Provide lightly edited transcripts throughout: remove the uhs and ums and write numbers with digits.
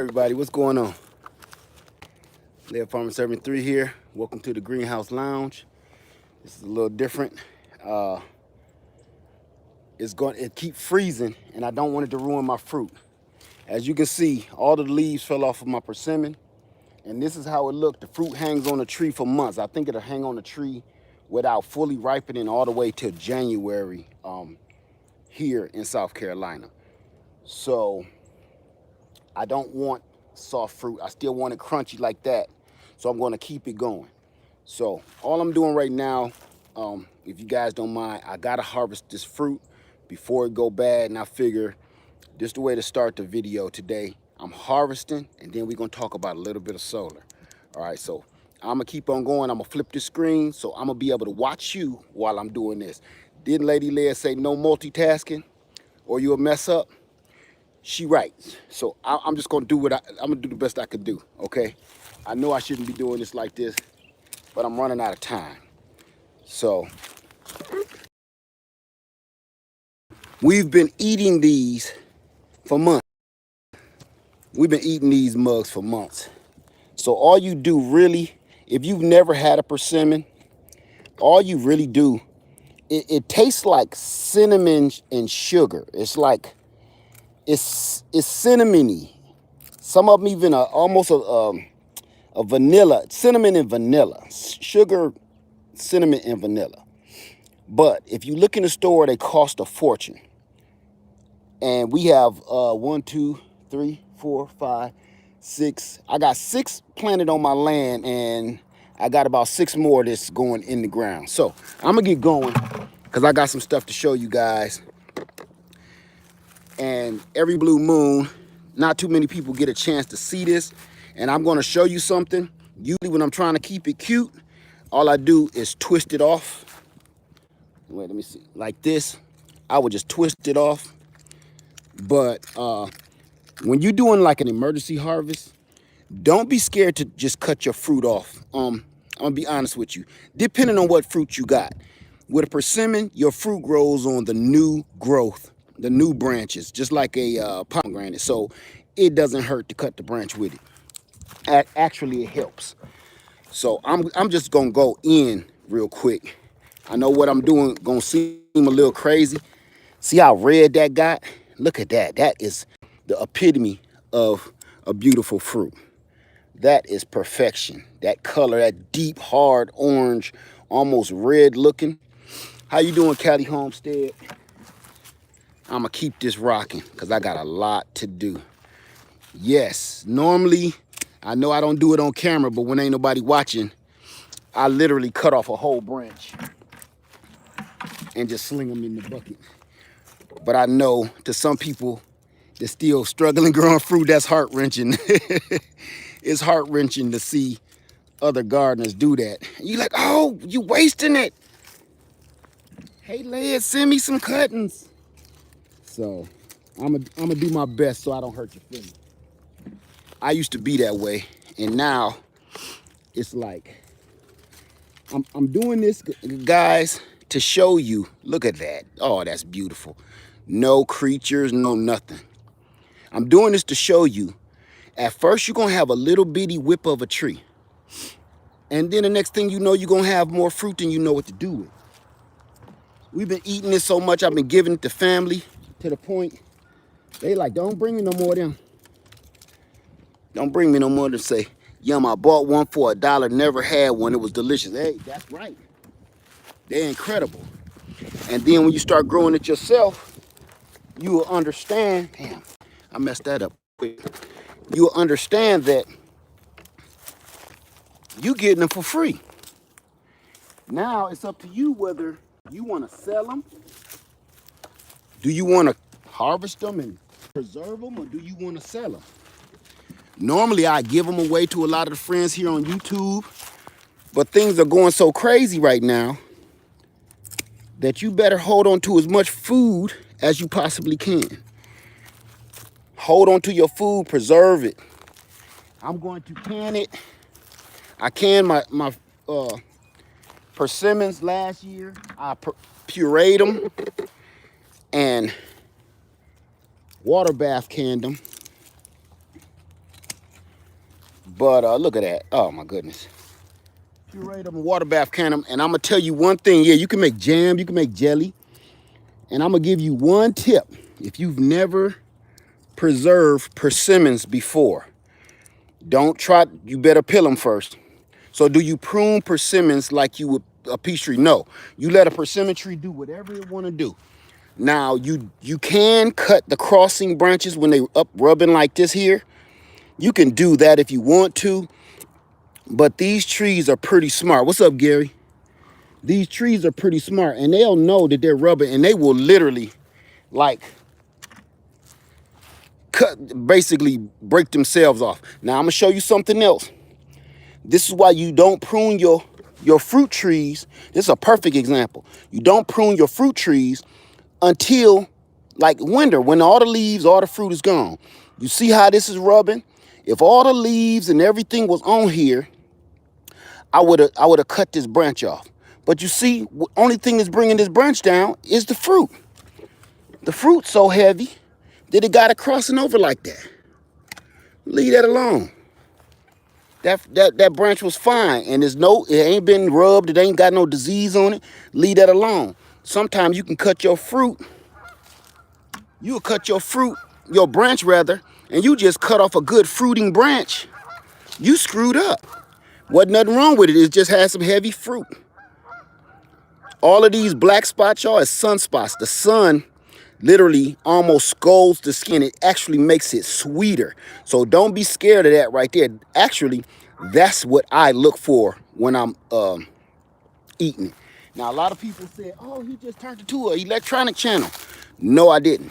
everybody, what's going on? Laird Farmer Serving 3 here. Welcome to the Greenhouse Lounge. This is a little different. It keeps freezing and I don't want it to ruin my fruit. As you can see, all the leaves fell off of my persimmon, and this is how it looked. The fruit hangs on the tree for months. I think it'll hang on the tree without fully ripening all the way till January here in South Carolina. So I don't want soft fruit. I still want it crunchy like that. So I'm going to keep it going. So all I'm doing right now, if you guys don't mind, I got to harvest this fruit before it go bad. And I figure this is the way to start the video today. I'm harvesting, and then we're going to talk about a little bit of solar. All right, so I'm going to keep on going. I'm going to flip the screen so I'm going to be able to watch you while I'm doing this. Didn't Lady Leia say no multitasking or you'll mess up? She right. So I'm just going to do I'm going to do the best I could do, okay? I know I shouldn't be doing this like this, but I'm running out of time. So we've been eating these for months. We've been eating these mugs for months. So all you do really, if you've never had a persimmon, all you really do, it tastes like cinnamon and sugar. It's like, it's cinnamony. Some of them even almost a vanilla, cinnamon and vanilla, sugar, cinnamon and vanilla. But if you look in the store, they cost a fortune. And we have 1, 2, 3, 4, 5, 6. I got 6 planted on my land, and I got about 6 more that's going in the ground. So I'm gonna get going because I got some stuff to show you guys. And every blue moon, not too many people get a chance to see this. And I'm going to show you something. Usually when I'm trying to keep it cute, all I do is twist it off. Wait, let me see. Like this. I would just twist it off. But when you're doing like an emergency harvest, don't be scared to just cut your fruit off. I'm going to be honest with you. Depending on what fruit you got. With a persimmon, your fruit grows on the new growth, the new branches, just like a pomegranate. So it doesn't hurt to cut the branch with it. Actually, it helps. So I'm just gonna go in real quick. I know what I'm doing gonna seem a little crazy. See how red that got? Look at that. That is the epitome of a beautiful fruit. That is perfection. That color, that deep, hard orange, almost red looking. How you doing, Cali Homestead? I'm gonna keep this rocking because I got a lot to do. Yes, normally, I know I don't do it on camera, but when ain't nobody watching, I literally cut off a whole branch and just sling them in the bucket. But I know to some people that's still struggling growing fruit, that's heart-wrenching. It's heart-wrenching to see other gardeners do that. And you're like, oh, you wasting it. Hey, Leia, send me some cuttings. So I'm gonna do my best so I don't hurt your feelings. I used to be that way, and now it's like I'm doing this, guys, to show you. Look at that. Oh, that's beautiful. No creatures, no nothing. I'm doing this to show you. At first, you're gonna have a little bitty whip of a tree, and then the next thing you know, you're gonna have more fruit than you know what to do with. We've been eating this so much, I've been giving it to family to the point they like, don't bring me no more of them. Don't bring me no more to say, yum, I bought one for $1, never had one, it was delicious. Hey, that's right. They're incredible. And then when you start growing it yourself, you will understand, damn, I messed that up quick. You will understand that you getting them for free. Now it's up to you whether you want to sell them. Do you want to harvest them and preserve them, or do you want to sell them? Normally, I give them away to a lot of the friends here on YouTube, but things are going so crazy right now that you better hold on to as much food as you possibly can. Hold on to your food, preserve it. I'm going to can it. I canned my persimmons last year. I pureed them and water bath canned them. But look at that. Oh my goodness. Puree them, water bath can them. And I'm gonna tell you one thing. Yeah, you can make jam, you can make jelly. And I'm gonna give you one tip. If you've never preserved persimmons before, don't try, you better peel them first. So do you prune persimmons like you would a peach tree? No. You let a persimmon tree do whatever it want to do. Now, you can cut the crossing branches when they up rubbing like this here. You can do that if you want to. But these trees are pretty smart. What's up, Gary? These trees are pretty smart, and they'll know that they're rubbing, and they will literally, like, basically break themselves off. Now, I'm going to show you something else. This is why you don't prune your fruit trees. This is a perfect example. You don't prune your fruit trees until like winter, when all the leaves, all the fruit is gone. You see how this is rubbing? If all the leaves and everything was on here, I would have cut this branch off. But you see, the only thing that's bringing this branch down is the fruit. The fruit's so heavy that it got it crossing over like that. Leave that alone. That branch was fine, and it ain't been rubbed, it ain't got no disease on it. Leave that alone. Sometimes you can cut your fruit, your branch rather, and you just cut off a good fruiting branch. You screwed up. Wasn't nothing wrong with it, it just had some heavy fruit. All of these black spots, y'all, is sunspots. The sun literally almost scalds the skin. It actually makes it sweeter. So don't be scared of that right there. Actually, that's what I look for when I'm eating it. Now, a lot of people say, oh, he just turned it to an electronic channel. No, I didn't.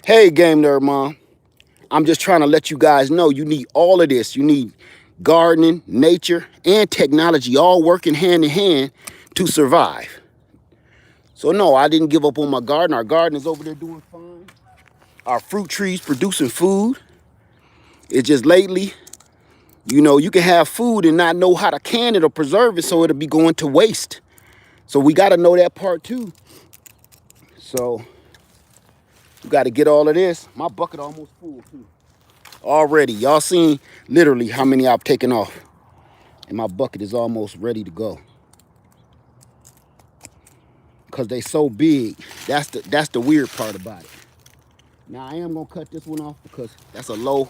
Hey, Game Nerd Mom. I'm just trying to let you guys know you need all of this. You need gardening, nature, and technology all working hand in hand to survive. So no, I didn't give up on my garden. Our garden is over there doing fine. Our fruit trees producing food. It's just lately, you know, you can have food and not know how to can it or preserve it, so it'll be going to waste. So we got to know that part too. So you got to get all of this. My bucket almost full too. Already, y'all seen literally how many I've taken off. And my bucket is almost ready to go. Because they so big. That's the weird part about it. Now I am gonna cut this one off because that's a low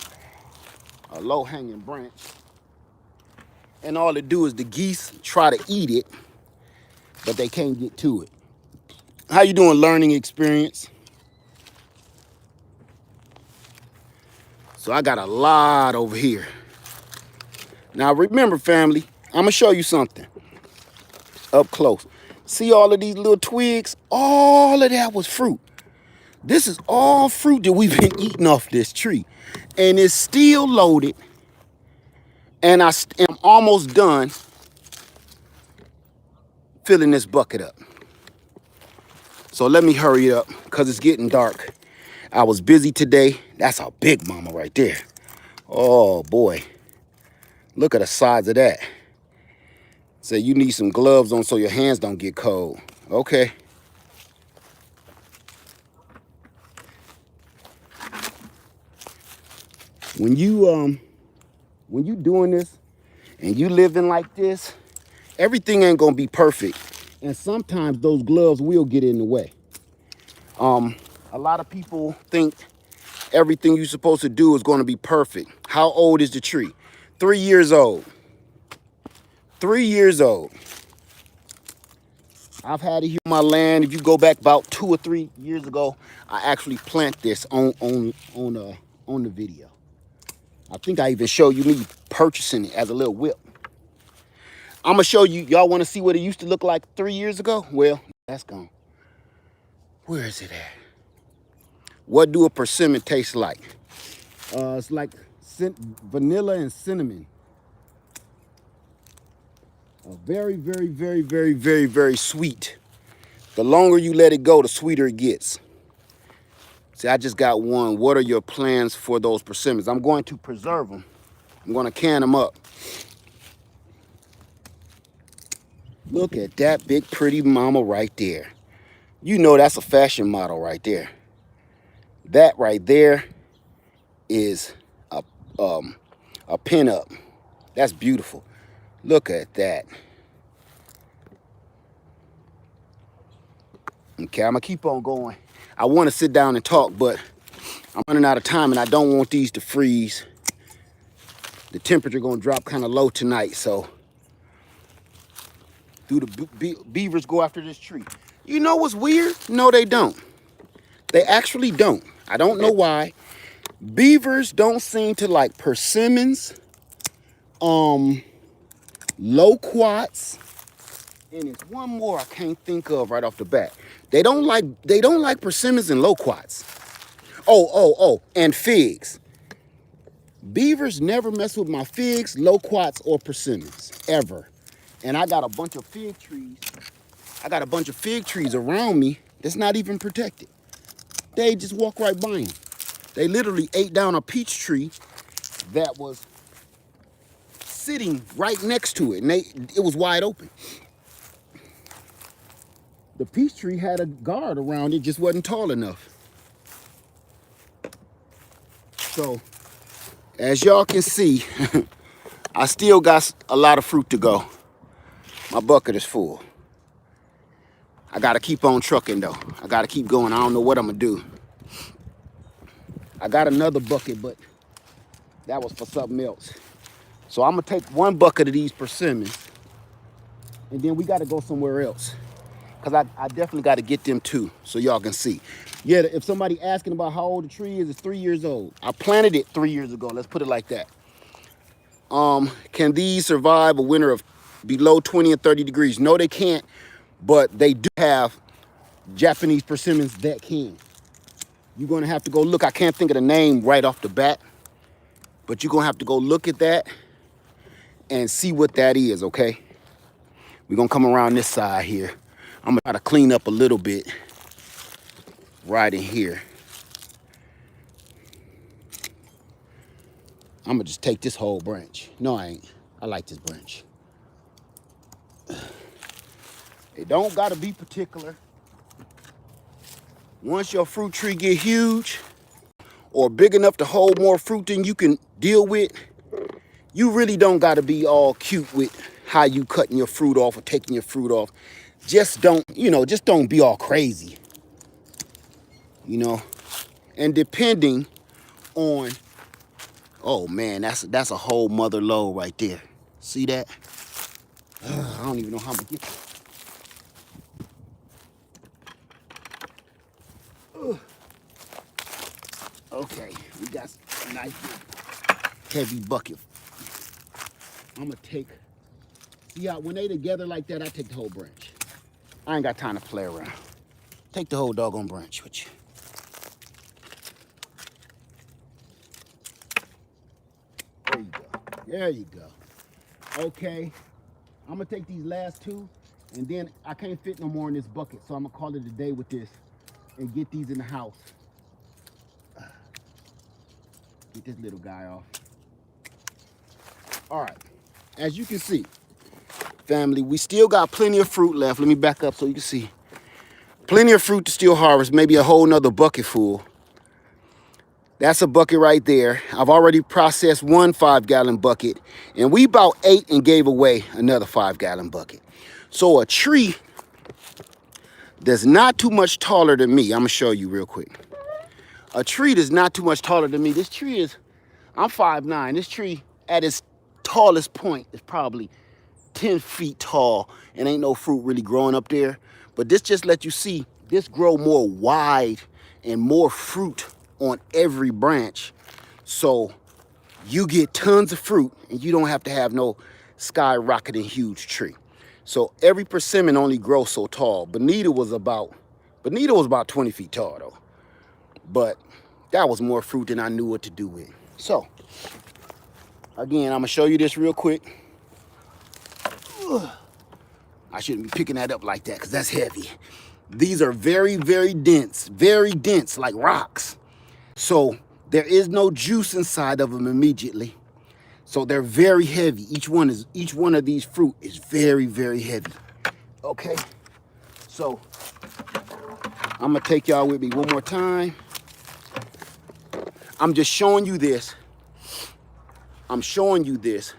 hanging branch. And all it do is the geese try to eat it, but they can't get to it. How you doing, learning experience? So I got a lot over here. Now remember, family, I'm gonna show you something up close. See all of these little twigs? All of that was fruit. This is all fruit that we've been eating off this tree. And it's still loaded. And I am almost done filling this bucket up. So let me hurry up because it's getting dark. I was busy today. That's a big mama right there. Oh boy. Look at the size of that. Say you need some gloves on so your hands don't get cold. Okay. When you doing this and you living like this, everything ain't gonna be perfect. And sometimes those gloves will get in the way. A lot of people think everything you're supposed to do is gonna be perfect. How old is the tree? 3 years old. 3 years old. I've had it here on my land. If you go back about 2 or 3 years ago, I actually planted this on the video. I think I even showed you me purchasing it as a little whip. I'm gonna show you. Y'all want to see what it used to look like 3 years ago? Well, that's gone. Where is it at? What do a persimmon taste like? It's like vanilla and cinnamon. Very, very, very, very, very, very sweet. The longer you let it go, the sweeter it gets. See, I just got one. What are your plans for those persimmons? I'm going to preserve them. I'm going to can them up. Look at that big pretty mama right there. You know that's a fashion model right there. That right there is a pin-up. That's beautiful. Look at that. Okay, I'm gonna keep on going. I want to sit down and talk, but I'm running out of time and I don't want these to freeze. The temperature gonna drop kind of low tonight, so do the beavers go after this tree? You know what's weird? No, they don't. They actually don't. I don't know why. Beavers don't seem to like persimmons, loquats, and it's one more I can't think of right off the bat. They don't like persimmons and loquats. Oh, and figs. Beavers never mess with my figs, loquats, or persimmons, ever. And I got a bunch of fig trees. I got a bunch of fig trees around me that's not even protected. They just walk right by them. They literally ate down a peach tree that was sitting right next to it, and it was wide open. The peach tree had a guard around it, just wasn't tall enough. So, as y'all can see, I still got a lot of fruit to go. My bucket is full. I gotta keep on trucking though. I gotta keep going. I don't know what I'm gonna do. I got another bucket, but that was for something else. So I'm gonna take one bucket of these persimmons, and then we gotta go somewhere else. Cause I definitely gotta get them too, so y'all can see. Yeah, if somebody asking about how old the tree is, it's 3 years old. I planted it 3 years ago, let's put it like that. Can these survive a winter of below 20 and 30 degrees? No, they can't, but they do have Japanese persimmons that can. You're gonna have to go look. I can't think of the name right off the bat, but you're gonna have to go look at that and see what that is, okay? We're gonna come around this side here. I'm gonna try to clean up a little bit right in here. I'm gonna just take this whole branch. No, I ain't. I like this branch. It don't gotta be particular. Once your fruit tree get huge or big enough to hold more fruit than you can deal with, you really don't gotta be all cute with how you cutting your fruit off or taking your fruit off. Just don't, just don't be all crazy, And depending on, oh man, that's a whole mother load right there. See that? I don't even know how I'm gonna get that. Okay, we got a nice heavy bucket. I'm gonna take, see how when they together like that, I take the whole branch. I ain't got time to play around. Take the whole doggone branch with you. There you go. There you go. Okay, I'm gonna take these last two, and then I can't fit no more in this bucket, so I'm gonna call it a day with this and get these in the house. Get this little guy off. All right, as you can see, family, we still got plenty of fruit left. Let me back up so you can see. Plenty of fruit to still harvest, maybe a whole nother bucket full. That's a bucket right there. I've already processed one 5-gallon bucket, and we about ate and gave away another 5-gallon bucket. So a tree that's not too much taller than me, I'm gonna show you real quick. A tree that's not too much taller than me. This tree is, I'm 5'9". This tree at its tallest point is probably 10 feet tall, and ain't no fruit really growing up there. But this just lets you see this grow more wide and more fruit on every branch. So you get tons of fruit and you don't have to have no skyrocketing huge tree. So every persimmon only grows so tall. Bonita was about 20 feet tall though. But that was more fruit than I knew what to do with. So again, I'm gonna show you this real quick. I shouldn't be picking that up like that because that's heavy. These are very, very dense, like rocks. So there is no juice inside of them immediately. So they're very heavy. Each one of these fruit is very, very heavy. Okay. So I'm gonna take y'all with me one more time. I'm just showing you this. I'm showing you this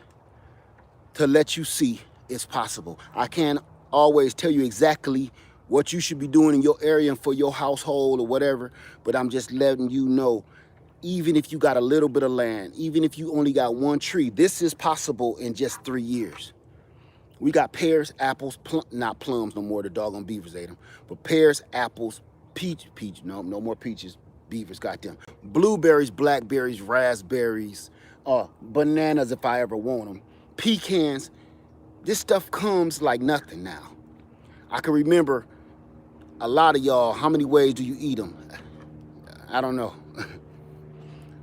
to let you see it's possible. I can't always tell you exactly what you should be doing in your area and for your household or whatever, but I'm just letting you know, even if you got a little bit of land, even if you only got one tree, this is possible in just 3 years. We got pears, apples, not plums no more, the doggone beavers ate them, but pears, apples, peach, no more peaches, beavers got them. Blueberries, blackberries, raspberries, bananas if I ever want them, pecans. This stuff comes like nothing now. I can remember a lot of y'all, how many ways do you eat them? I don't know.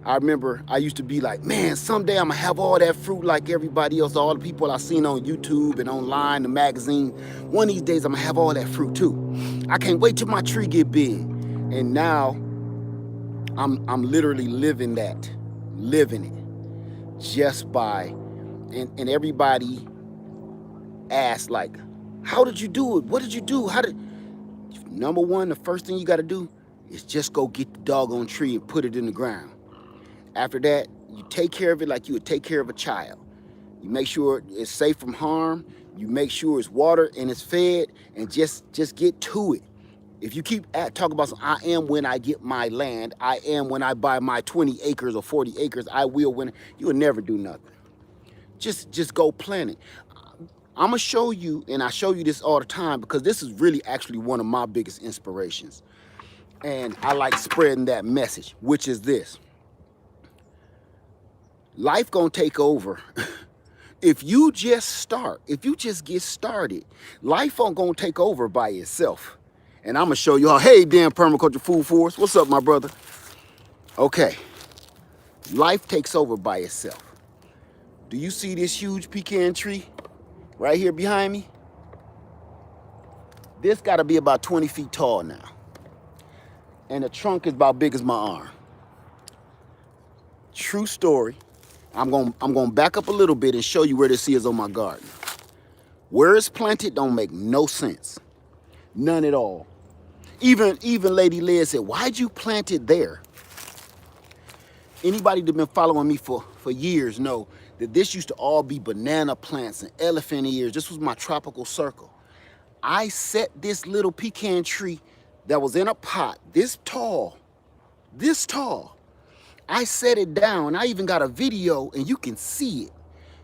I remember I used to be like, man, someday I'm gonna have all that fruit like everybody else, all the people I seen on YouTube and online, the magazine. One of these days I'm gonna have all that fruit too. I can't wait till my tree get big. And now I'm literally living it just by, and everybody asks like, how did you do it? What did you do? Number one, the first thing you gotta do is just go get the doggone tree and put it in the ground. After that, you take care of it like you would take care of a child. You make sure it's safe from harm. You make sure it's watered and it's fed, and just get to it. If you keep talking about, I am when I get my land, I am when I buy my 20 acres or 40 acres, I will when, you will never do nothing. Just go plant it. I'm gonna show you, and I show you this all the time because this is really actually one of my biggest inspirations. And I like spreading that message, which is this. Life gonna take over. If you just get started, life ain't gonna take over by itself. And I'm gonna show you how, hey, damn permaculture food force, what's up, my brother? Okay, life takes over by itself. Do you see this huge pecan tree right here behind me? This gotta be about 20 feet tall now. And the trunk is about big as my arm. True story. I'm gonna back up a little bit and show you where this is on my garden. Where it's planted don't make no sense. None at all. Even Lady Liz said, why'd you plant it there? Anybody that's been following me for years know that this used to all be banana plants and elephant ears. This was my tropical circle. I set this little pecan tree that was in a pot, this tall. I set it down. I even got a video, and you can see it.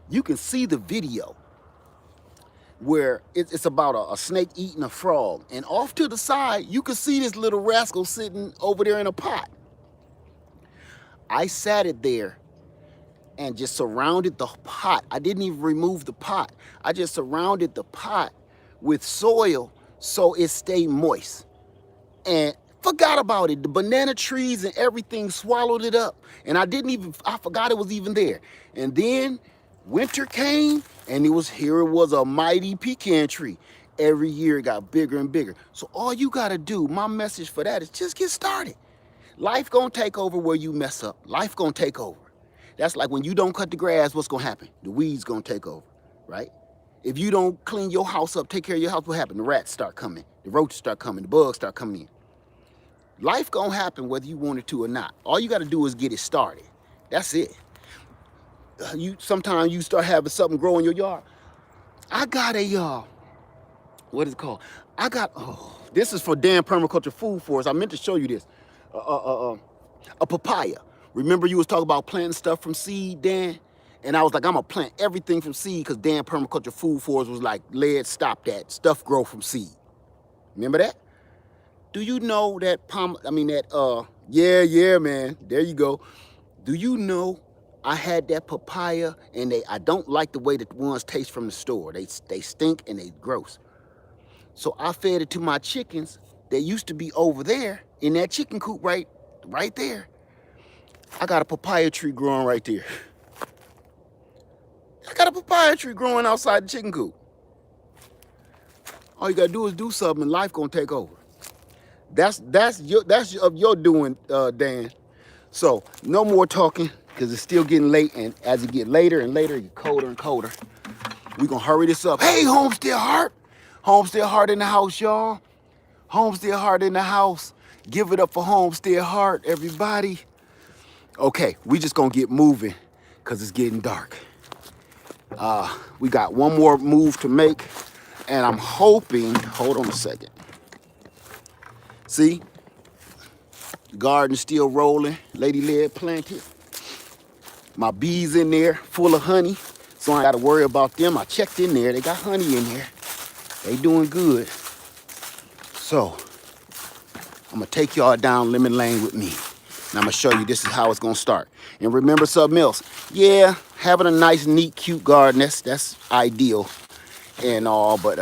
You can see the video where it's about a snake eating a frog. And off to the side, you can see this little rascal sitting over there in a pot. I sat it there and just surrounded the pot. I didn't even remove the pot. I just surrounded the pot with soil so it stayed moist. And forgot about it. The banana trees and everything swallowed it up. And I forgot it was even there. And then winter came, and here it was a mighty pecan tree. Every year it got bigger and bigger. So all you gotta do, my message for that is just get started. Life gonna take over where you mess up. Life gonna take over. That's like when you don't cut the grass, what's gonna happen? The weeds gonna take over, right? If you don't clean your house up, take care of your house, what happens? The rats start coming, the roaches start coming, the bugs start coming in. Life gonna happen whether you want it to or not. All you gotta do is get it started. That's it. Sometimes you start having something grow in your yard. I got a, what is it called? This is for Dan Permaculture Food Force. I meant to show you this. A papaya. Remember you was talking about planting stuff from seed, Dan? And I was like, I'm gonna plant everything from seed because Dan Permaculture Food Force was like, stop that. Stuff grow from seed. Remember that? Do you know that yeah, man, there you go. Do you know I had that papaya and I don't like the way that the ones taste from the store. They stink and they gross. So I fed it to my chickens that used to be over there in that chicken coop right there. I got a papaya tree growing right there. I got a papaya tree growing outside the chicken coop. All you gotta do is do something and life gonna take over. That's of your doing, Dan. So no more talking because it's still getting late, and as it get later and later, it get colder and colder. We gonna hurry this up. Hey, Homestead Heart. Homestead Heart in the house, y'all. Homestead Heart in the house. Give it up for Homestead Heart, everybody. Okay, we just gonna get moving because it's getting dark. We got one more move to make, and I'm hoping, hold on a second. See, the garden's still rolling, lady led planted. My bees in there full of honey, so I ain't gotta worry about them. I checked in there, they got honey in there. They doing good. So, I'm gonna take y'all down lemon lane with me. And I'm gonna show you this is how it's gonna start. And remember something else. Yeah, having a nice, neat, cute garden, that's ideal and all, but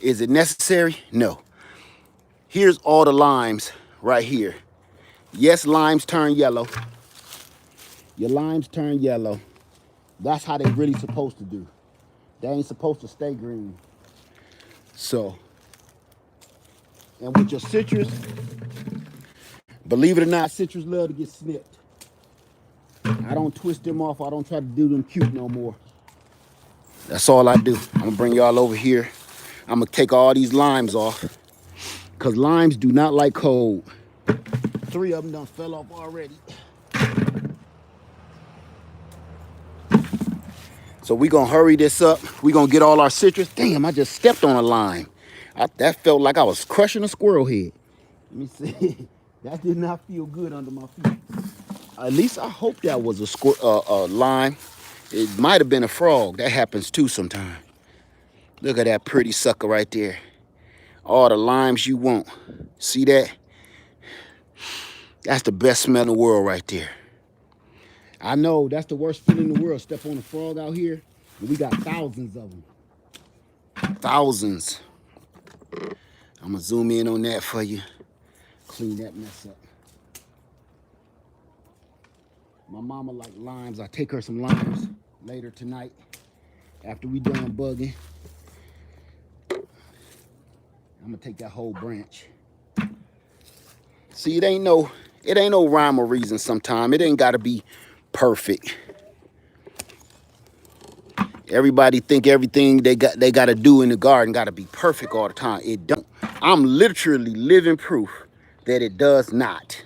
is it necessary? No. Here's all the limes right here. Yes, limes turn yellow. Your limes turn yellow. That's how they really supposed to do. They ain't supposed to stay green. So, and with your citrus, believe it or not, citrus love to get snipped. I don't twist them off. I don't try to do them cute no more. That's all I do. I'm gonna bring y'all over here. I'm gonna take all these limes off because limes do not like cold. 3 of them done fell off already. So we gonna hurry this up. We gonna get all our citrus. Damn, I just stepped on a lime. That felt like I was crushing a squirrel head. Let me see. That did not feel good under my feet. At least I hope that was a lime. It might have been a frog. That happens too sometimes. Look at that pretty sucker right there. All the limes you want. See that? That's the best smell in the world right there. I know that's the worst feeling in the world. Step on a frog out here, and we got thousands of them. Thousands. I'm gonna zoom in on that for you. Clean that mess up. My mama like limes. I take her some limes later tonight after we done bugging. I'm gonna take that whole branch. See, it ain't no rhyme or reason sometimes. It ain't gotta be perfect. Everybody think everything they gotta do in the garden gotta be perfect all the time. It don't. I'm literally living proof that it does not.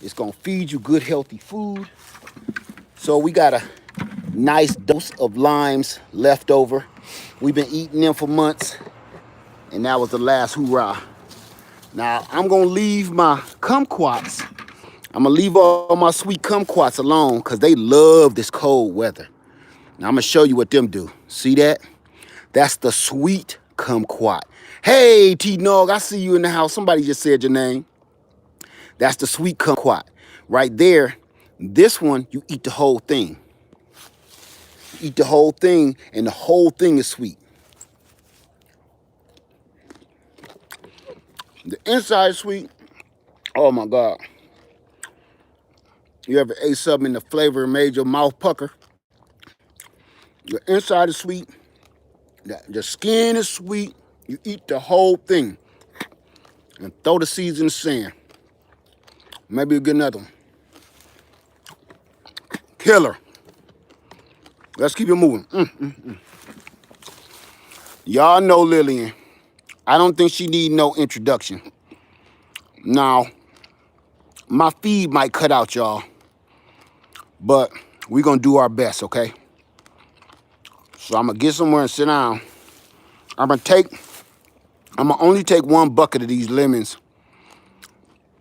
It's gonna feed you good, healthy food. So we got a nice dose of limes left over. We've been eating them for months, and that was the last hoorah. Now I'm gonna leave my kumquats. I'm gonna leave all my sweet kumquats alone because they love this cold weather. Now I'm gonna show you what them do. See that? That's the sweet kumquat. Hey, T-Nog, I see you in the house. Somebody just said your name. That's the sweet kumquat. Right there, this one, you eat the whole thing. You eat the whole thing, and the whole thing is sweet. The inside is sweet. Oh my God. You ever ate something and the flavor made your mouth pucker? The inside is sweet. The skin is sweet. You eat the whole thing. And throw the seeds in the sand. Maybe you'll get another one. Killer. Let's keep it moving. Y'all know Lillian. I don't think she need no introduction. Now, my feed might cut out, y'all. But we're going to do our best, okay? So I'm going to get somewhere and sit down. I'm going to only take 1 bucket of these lemons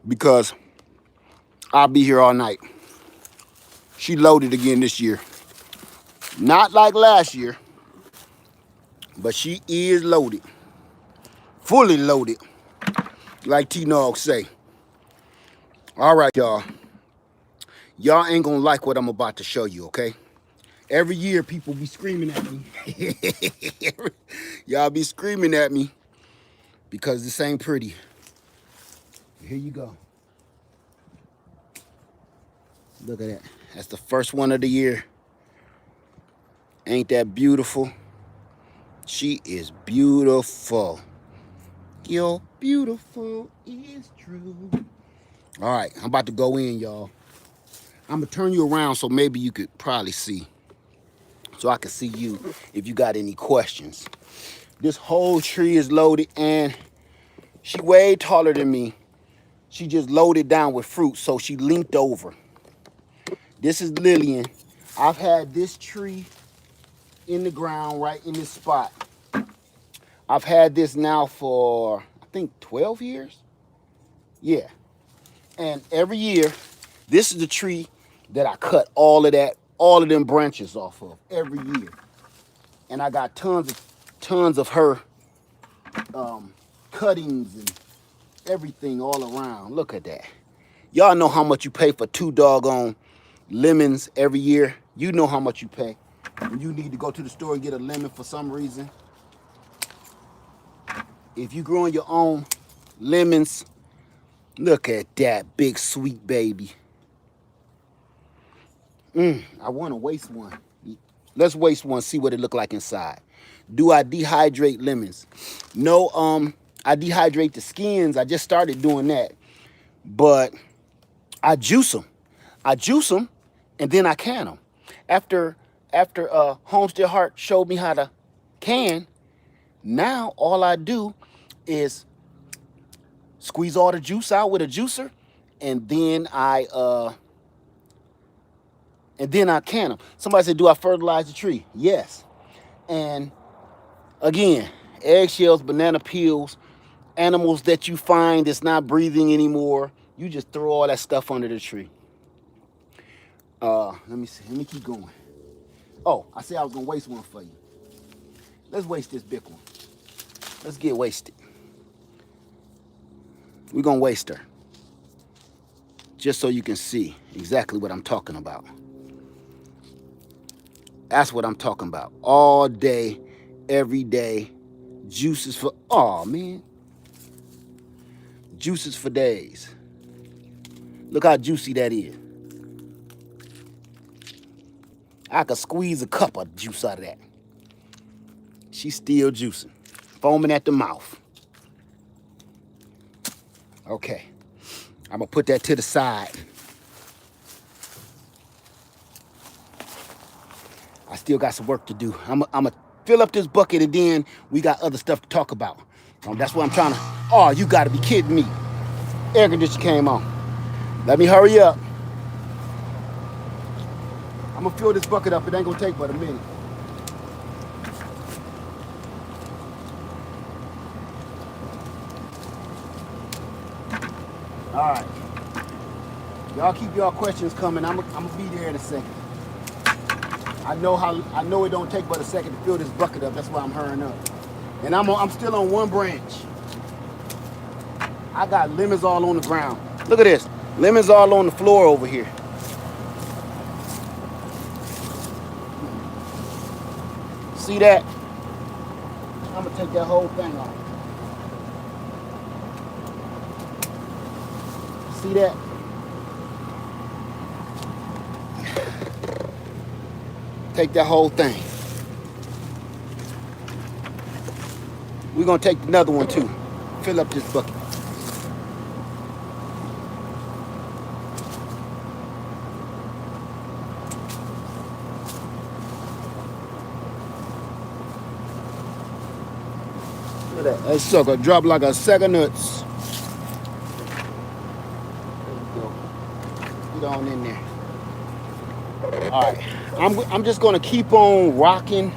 because I'll be here all night. She loaded again this year. Not like last year, but she is loaded. Fully loaded, like T-Nog say. All right, y'all. Y'all ain't gonna like what I'm about to show you, okay? Every year, people be screaming at me. Y'all be screaming at me because this ain't pretty. Here you go. Look at that. That's the first one of the year. Ain't that beautiful? She is beautiful. You're beautiful is true. All right, I'm about to go in, y'all. I'm gonna turn you around so maybe you could probably see. So I can see you if you got any questions. This whole tree is loaded and she way taller than me. She just loaded down with fruit, so she leaned over. This is Lillian. I've had this tree in the ground right in this spot. I've had this now for, I think, 12 years. Yeah. And every year, this is the tree that I cut all of them branches off of every year. And I got tons of her cuttings and everything all around. Look at that. Y'all know how much you pay for 2 doggone lemons every year. You know how much you pay when you need to go to the store and get a lemon for some reason. If you growing your own lemons, look at that big sweet baby. I want to waste one. Let's waste one, see what it look like inside. Do I dehydrate lemons? No, I dehydrate the skins. I just started doing that. But I juice them. And then I can them. After Homestead Heart showed me how to can, now all I do is squeeze all the juice out with a juicer, and then I can them. Somebody said, do I fertilize the tree? Yes. And again, eggshells, banana peels, animals that you find that's not breathing anymore, you just throw all that stuff under the tree. Let me see. Let me keep going. Oh, I said I was gonna waste one for you. Let's waste this big one. Let's get wasted. We're gonna waste her. Just so you can see exactly what I'm talking about. That's what I'm talking about. All day, every day. Juices for, oh man. Juices for days. Look how juicy that is. I could squeeze a cup of juice out of that. She's still juicing. Foaming at the mouth. Okay. I'm gonna put that to the side. I still got some work to do. I'm gonna fill up this bucket, and then we got other stuff to talk about. That's what I'm trying to, oh, you gotta be kidding me. Air conditioner came on. Let me hurry up. I'm gonna fill this bucket up. It ain't gonna take but a minute. All right. Y'all keep y'all questions coming. I'm gonna be there in a second. I know it don't take but a second to fill this bucket up. That's why I'm hurrying up. And I'm still on one branch. I got lemons all on the ground. Look at this. Lemons all on the floor over here. See that? I'm gonna take that whole thing off. See that? Take that whole thing. We're gonna take another one too. Fill up this bucket. Look at that. That sucker drop like a sack of nuts. There we go. Get on in there. All right. I'm just gonna keep on rocking.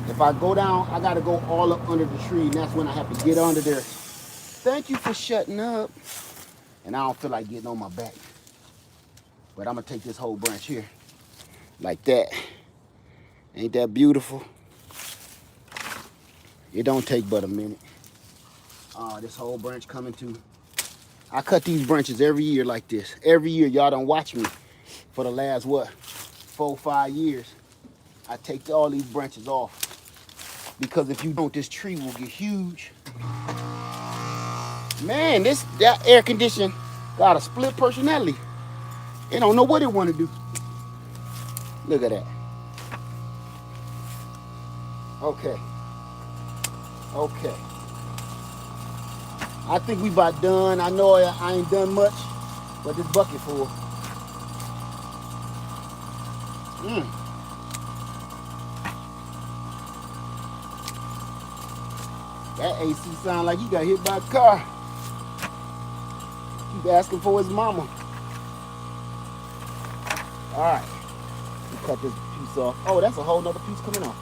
If I go down, I gotta go all up under the tree, and that's when I have to get under there. Thank you for shutting up. And I don't feel like getting on my back. But I'm gonna take this whole branch here, like that. Ain't that beautiful? It don't take but a minute. This whole branch coming too. I cut these branches every year like this. Every year, y'all done watch me for the last, what, 4 or 5 years. I take all these branches off. Because if you don't, this tree will get huge. Man, that air conditioner got a split personality. They don't know what it want to do. Look at that. Okay. Okay. I think we about done. I know I ain't done much, but this bucket full. That AC sound like he got hit by a car. Keep asking for his mama. All right. Cut this piece off. Oh, that's a whole nother piece coming off.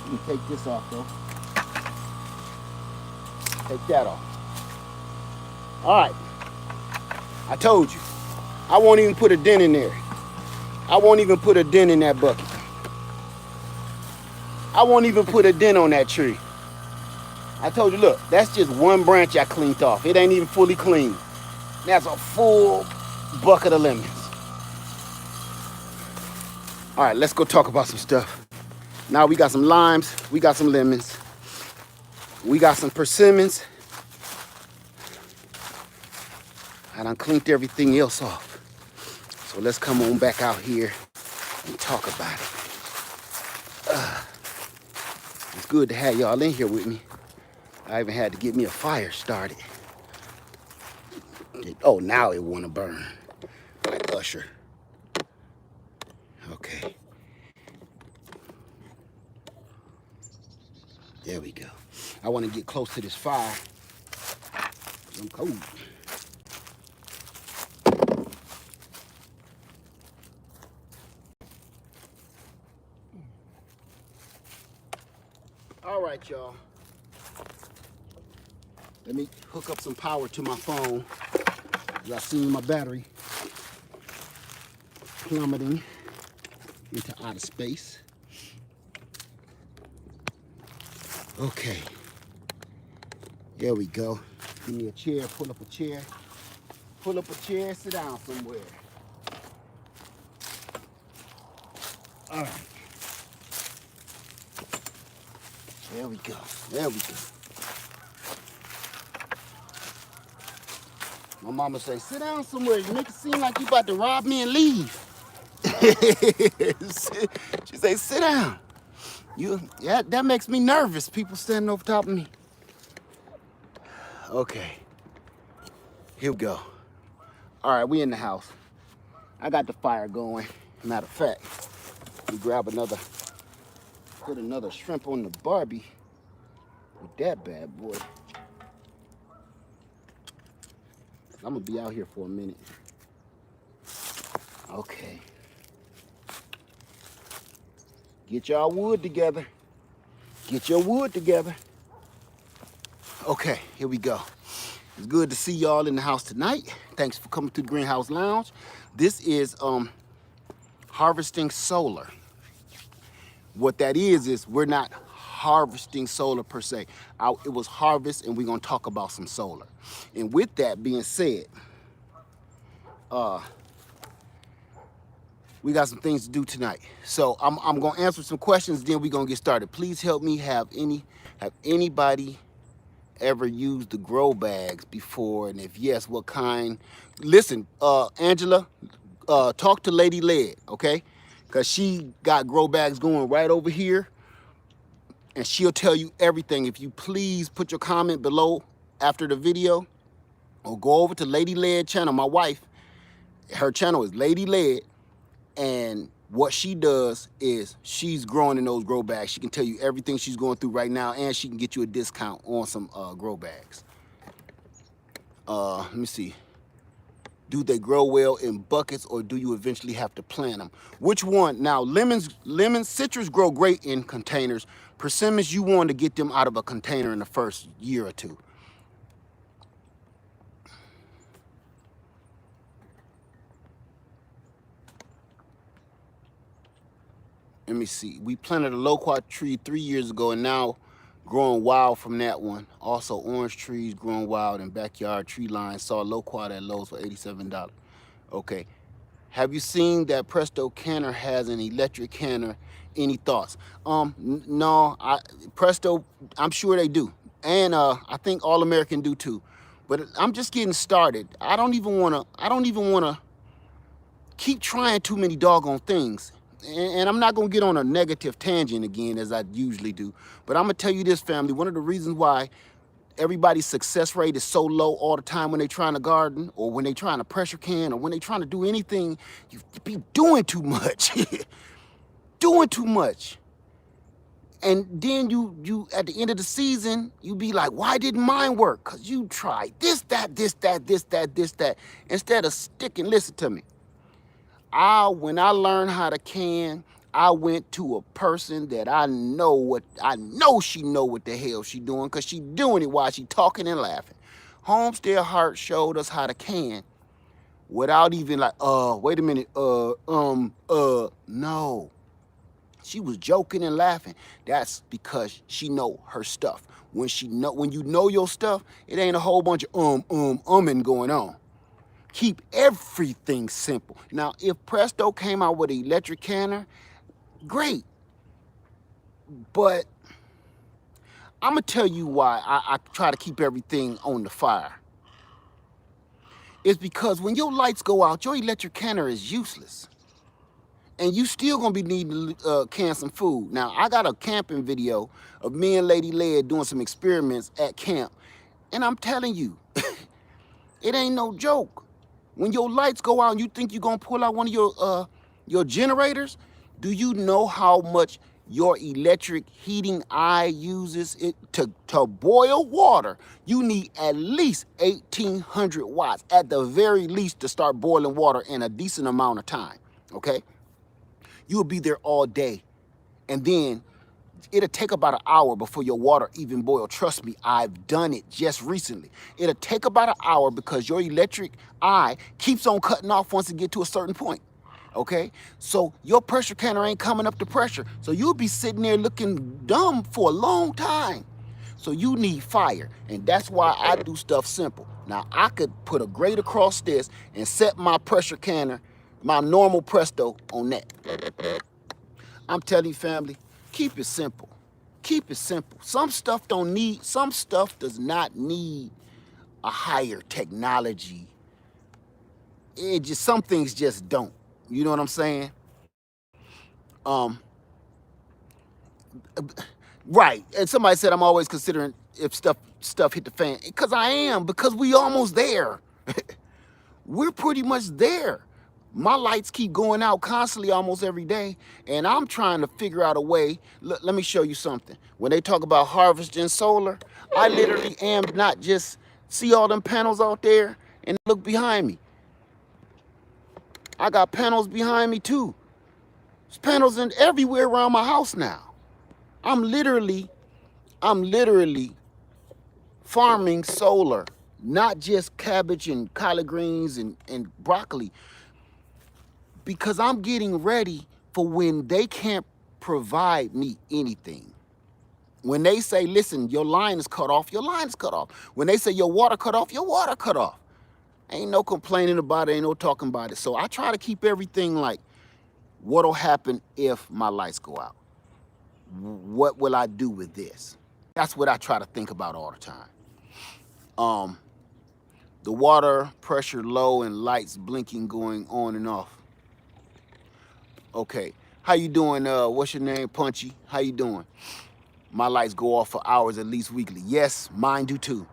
You can take this off though. Take that off. All right. I told you. I won't even put a dent in there. I won't even put a dent in that bucket. I won't even put a dent on that tree. I told you, look, that's just one branch I cleaned off. It ain't even fully clean. That's a full bucket of lemons. All right, let's go talk about some stuff. Now we got some limes, we got some lemons, we got some persimmons. I done cleaned everything else off. So let's come on back out here and talk about it. It's good to have y'all in here with me. I even had to get me a fire started. Oh, now it wanna burn, like Usher. Okay. There we go. I wanna get close to this fire. I'm cold. All right, y'all. Let me hook up some power to my phone. Y'all seen my battery plummeting into outer space. Okay. There we go. Give me a chair, pull up a chair. Pull up a chair, sit down somewhere. All right. There we go. There we go. My mama say, sit down somewhere. You make it seem like you about to rob me and leave. She say, sit down. Yeah, that makes me nervous. People standing over top of me. Okay. Here we go. All right, we in the house. I got the fire going. Matter of fact, we grab another, put another shrimp on the Barbie with that bad boy. I'm gonna be out here for a minute. Okay. Get y'all wood together. Get your wood together. Okay, here we go. It's good to see y'all in the house tonight. Thanks for coming to the Greenhouse Lounge. This is harvesting solar. What that is we're not harvesting solar per se. It was harvest, and we're gonna talk about some solar. And with that being said, we got some things to do tonight. So I'm gonna answer some questions, then we're gonna get started. Please help me. Have anybody ever used the grow bags before? And if yes, what kind? Listen, Angela, talk to Lady Led, okay? Because she got grow bags going right over here, and she'll tell you everything. If you please put your comment below after the video, or go over to Lady Led channel. My wife, her channel is Lady Led, and what she does is she's growing in those grow bags. She can tell you everything she's going through right now, and she can get you a discount on some grow bags. Let me see. Do they grow well in buckets, or do you eventually have to plant them? Which one? Now, lemons, citrus grow great in containers. Persimmons, you want to get them out of a container in the first year or two. Let me see. We planted a loquat tree 3 years ago, and now growing wild from that one. Also, orange trees growing wild in backyard tree lines. Saw loquat at Lowe's for $87. Okay. Have you seen that Presto canner has an electric canner? Any thoughts? No. Presto, I'm sure they do, and I think All American do too. But I'm just getting started. I don't even wanna keep trying too many doggone things. And I'm not gonna get on a negative tangent again, as I usually do, but I'm gonna tell you this, family. One of the reasons why everybody's success rate is so low all the time when they're trying to garden, or when they're trying to pressure can, or when they're trying to do anything, you be doing too much. Doing too much. And then you at the end of the season, you be like, why didn't mine work? Because you tried this, that, this, that, this, that, this, that. Instead of sticking, listen to me. When I learned how to can, I went to a person that I know she know what the hell she doing, because she doing it while she talking and laughing. Homestead Heart showed us how to can without even like, wait a minute, no. She was joking and laughing. That's because she know her stuff. When you know your stuff, it ain't a whole bunch of umming going on. Keep everything simple. Now, if Presto came out with an electric canner, great. But I'm gonna tell you why I try to keep everything on the fire. It's because when your lights go out, your electric canner is useless. And you still gonna be needing to can some food. Now, I got a camping video of me and Lady Led doing some experiments at camp. And I'm telling you, it ain't no joke. When your lights go out and you think you're gonna pull out one of your generators, do you know how much your electric heating eye uses it to boil water? You need at least 1,800 watts at the very least to start boiling water in a decent amount of time, okay? You'll be there all day. And then it'll take about an hour before your water even boil. Trust me, I've done it just recently. It'll take about an hour because your electric eye keeps on cutting off once it gets to a certain point, okay? So your pressure canner ain't coming up to pressure. So you'll be sitting there looking dumb for a long time. So you need fire, and that's why I do stuff simple. Now, I could put a grate across this and set my pressure canner, my normal Presto, on that. I'm telling you, family, keep it simple. Keep it simple. Some stuff does not need a higher technology. Some things just don't. You know what I'm saying? Right. And somebody said I'm always considering if stuff hit the fan. Because I am, because we almost there. We're pretty much there. My lights keep going out constantly almost every day, and I'm trying to figure out a way. Let me show you something. When they talk about harvesting solar, I literally am not just, see all them panels out there and look behind me. I got panels behind me too. There's panels everywhere around my house now. I'm literally farming solar, not just cabbage and collard greens and broccoli, because I'm getting ready for when they can't provide me anything. When they say, listen, your line is cut off, your line is cut off. When they say your water cut off, your water cut off. Ain't no complaining about it, ain't no talking about it. So I try to keep everything like, what'll happen if my lights go out? What will I do with this? That's what I try to think about all the time. The water pressure low and lights blinking going on and off. Okay, how you doing? What's your name? Punchy, how you doing? My lights go off for hours at least weekly. Yes, mine do too.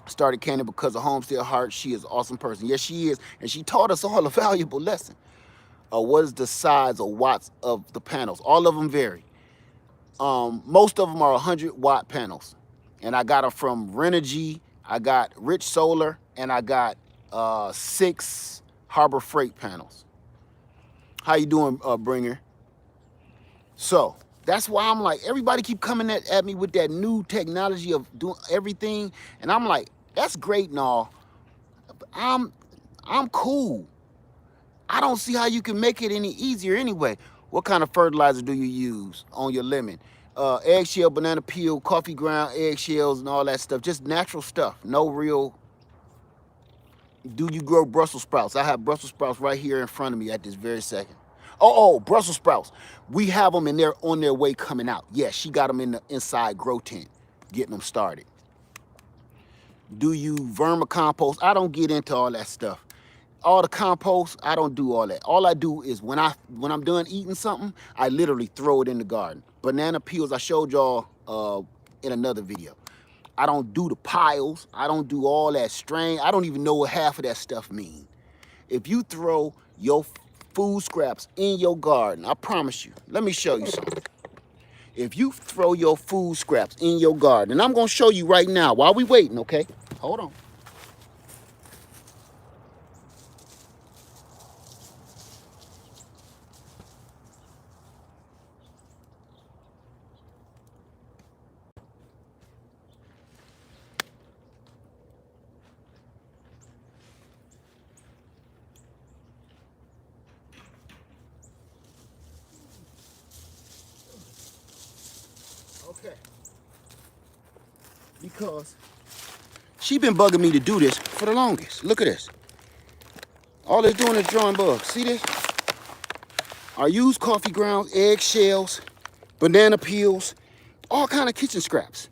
Started canning because of Homestead Heart. She is an awesome person. Yes, she is. And she taught us all a valuable lesson. What is the size or watts of the panels? All of them vary. Most of them are 100-watt panels. And I got them from Renogy, I got Rich Solar, and I got 6 Harbor Freight panels. How you doing, Bringer? So that's why I'm like, everybody keep coming at me with that new technology of doing everything, and I'm like, that's great and all. I'm cool. I don't see how you can make it any easier anyway. What kind of fertilizer do you use on your lemon? Eggshell, banana peel, coffee ground, eggshells, and all that stuff. Just natural stuff. No real. Do you grow Brussels sprouts? I have Brussels sprouts right here in front of me at this very second. Oh, Brussels sprouts. We have them and they're on their way coming out. Yeah, she got them in the inside grow tent, getting them started. Do you vermicompost? I don't get into all that stuff. All the compost, I don't do all that. All I do is when I'm done eating something, I literally throw it in the garden. Banana peels, I showed y'all in another video. I don't do the piles. I don't do all that strain. I don't even know what half of that stuff means. If you throw your food scraps in your garden, I promise you, let me show you something. If you throw your food scraps in your garden, and I'm gonna show you right now while we waiting, okay? Hold on. because she been bugging me to do this for the longest. Look at this. All it's doing is drawing bugs. See this? I use coffee grounds, eggshells, banana peels, all kind of kitchen scraps.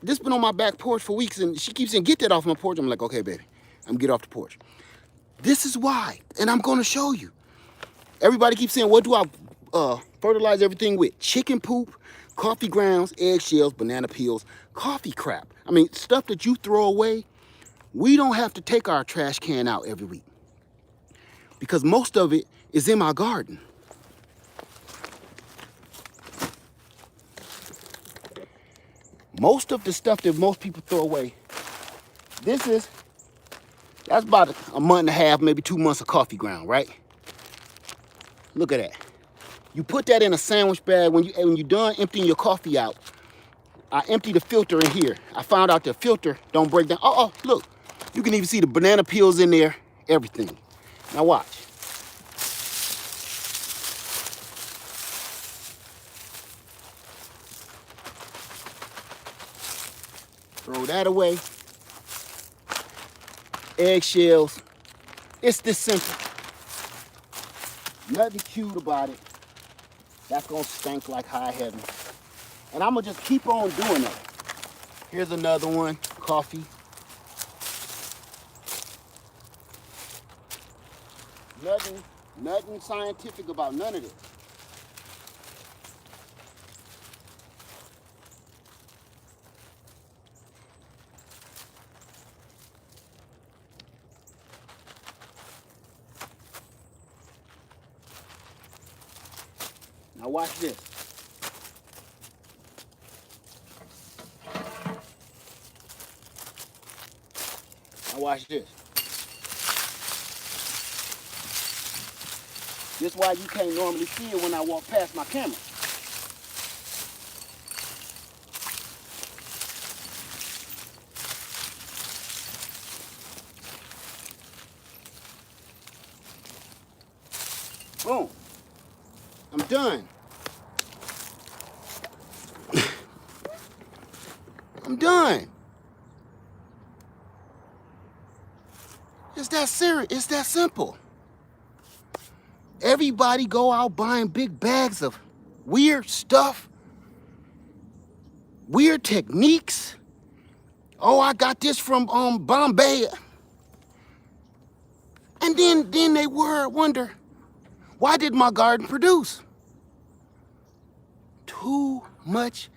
This been on my back porch for weeks, and she keeps saying, get that off my porch. I'm like, okay, baby, I'm gonna get off the porch. This is why, and I'm gonna show you. Everybody keeps saying, what do I fertilize everything with? Chicken poop, coffee grounds, eggshells, banana peels, coffee crap. I mean, stuff that you throw away. We don't have to take our trash can out every week because most of it is in my garden. Most of the stuff that most people throw away, that's about a month and a half, maybe 2 months of coffee ground, right? Look at that. You put that in a sandwich bag. When you're done emptying your coffee out, I empty the filter in here. I found out the filter don't break down. Oh, look. You can even see the banana peels in there, everything. Now watch. Throw that away. Eggshells. It's this simple. Nothing cute about it. That's gonna stink like high heaven. And I'm gonna just keep on doing that. Here's another one, coffee. Nothing scientific about none of this. Now watch this. Now watch this. This is why you can't normally see it when I walk past my camera. Boom. I'm done. I'm done. It's that serious. It's that simple. Everybody go out buying big bags of weird stuff, weird techniques. Oh, I got this from Bombay. And then they wonder, why did my garden produce? Too much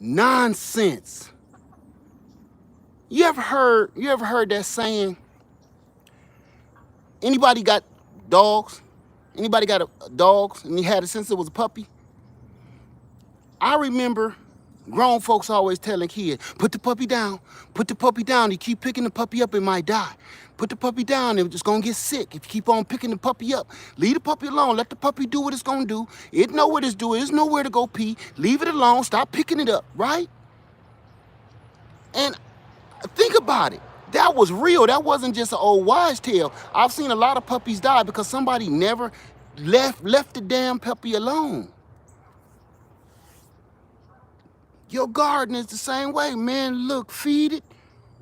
nonsense. You ever heard that saying? Anybody got dogs? Anybody got dogs and you had it since it was a puppy? I remember grown folks always telling kids, put the puppy down, put the puppy down. You keep picking the puppy up, it might die. Put the puppy down, it's just gonna get sick. If you keep on picking the puppy up, leave the puppy alone, let the puppy do what it's gonna do. It know what it's doing, it's nowhere to go pee. Leave it alone, stop picking it up, right? And think about it. That was real. That wasn't just an old wives' tale. I've seen a lot of puppies die because somebody never left the damn puppy alone. Your garden is the same way, man. Look, feed it,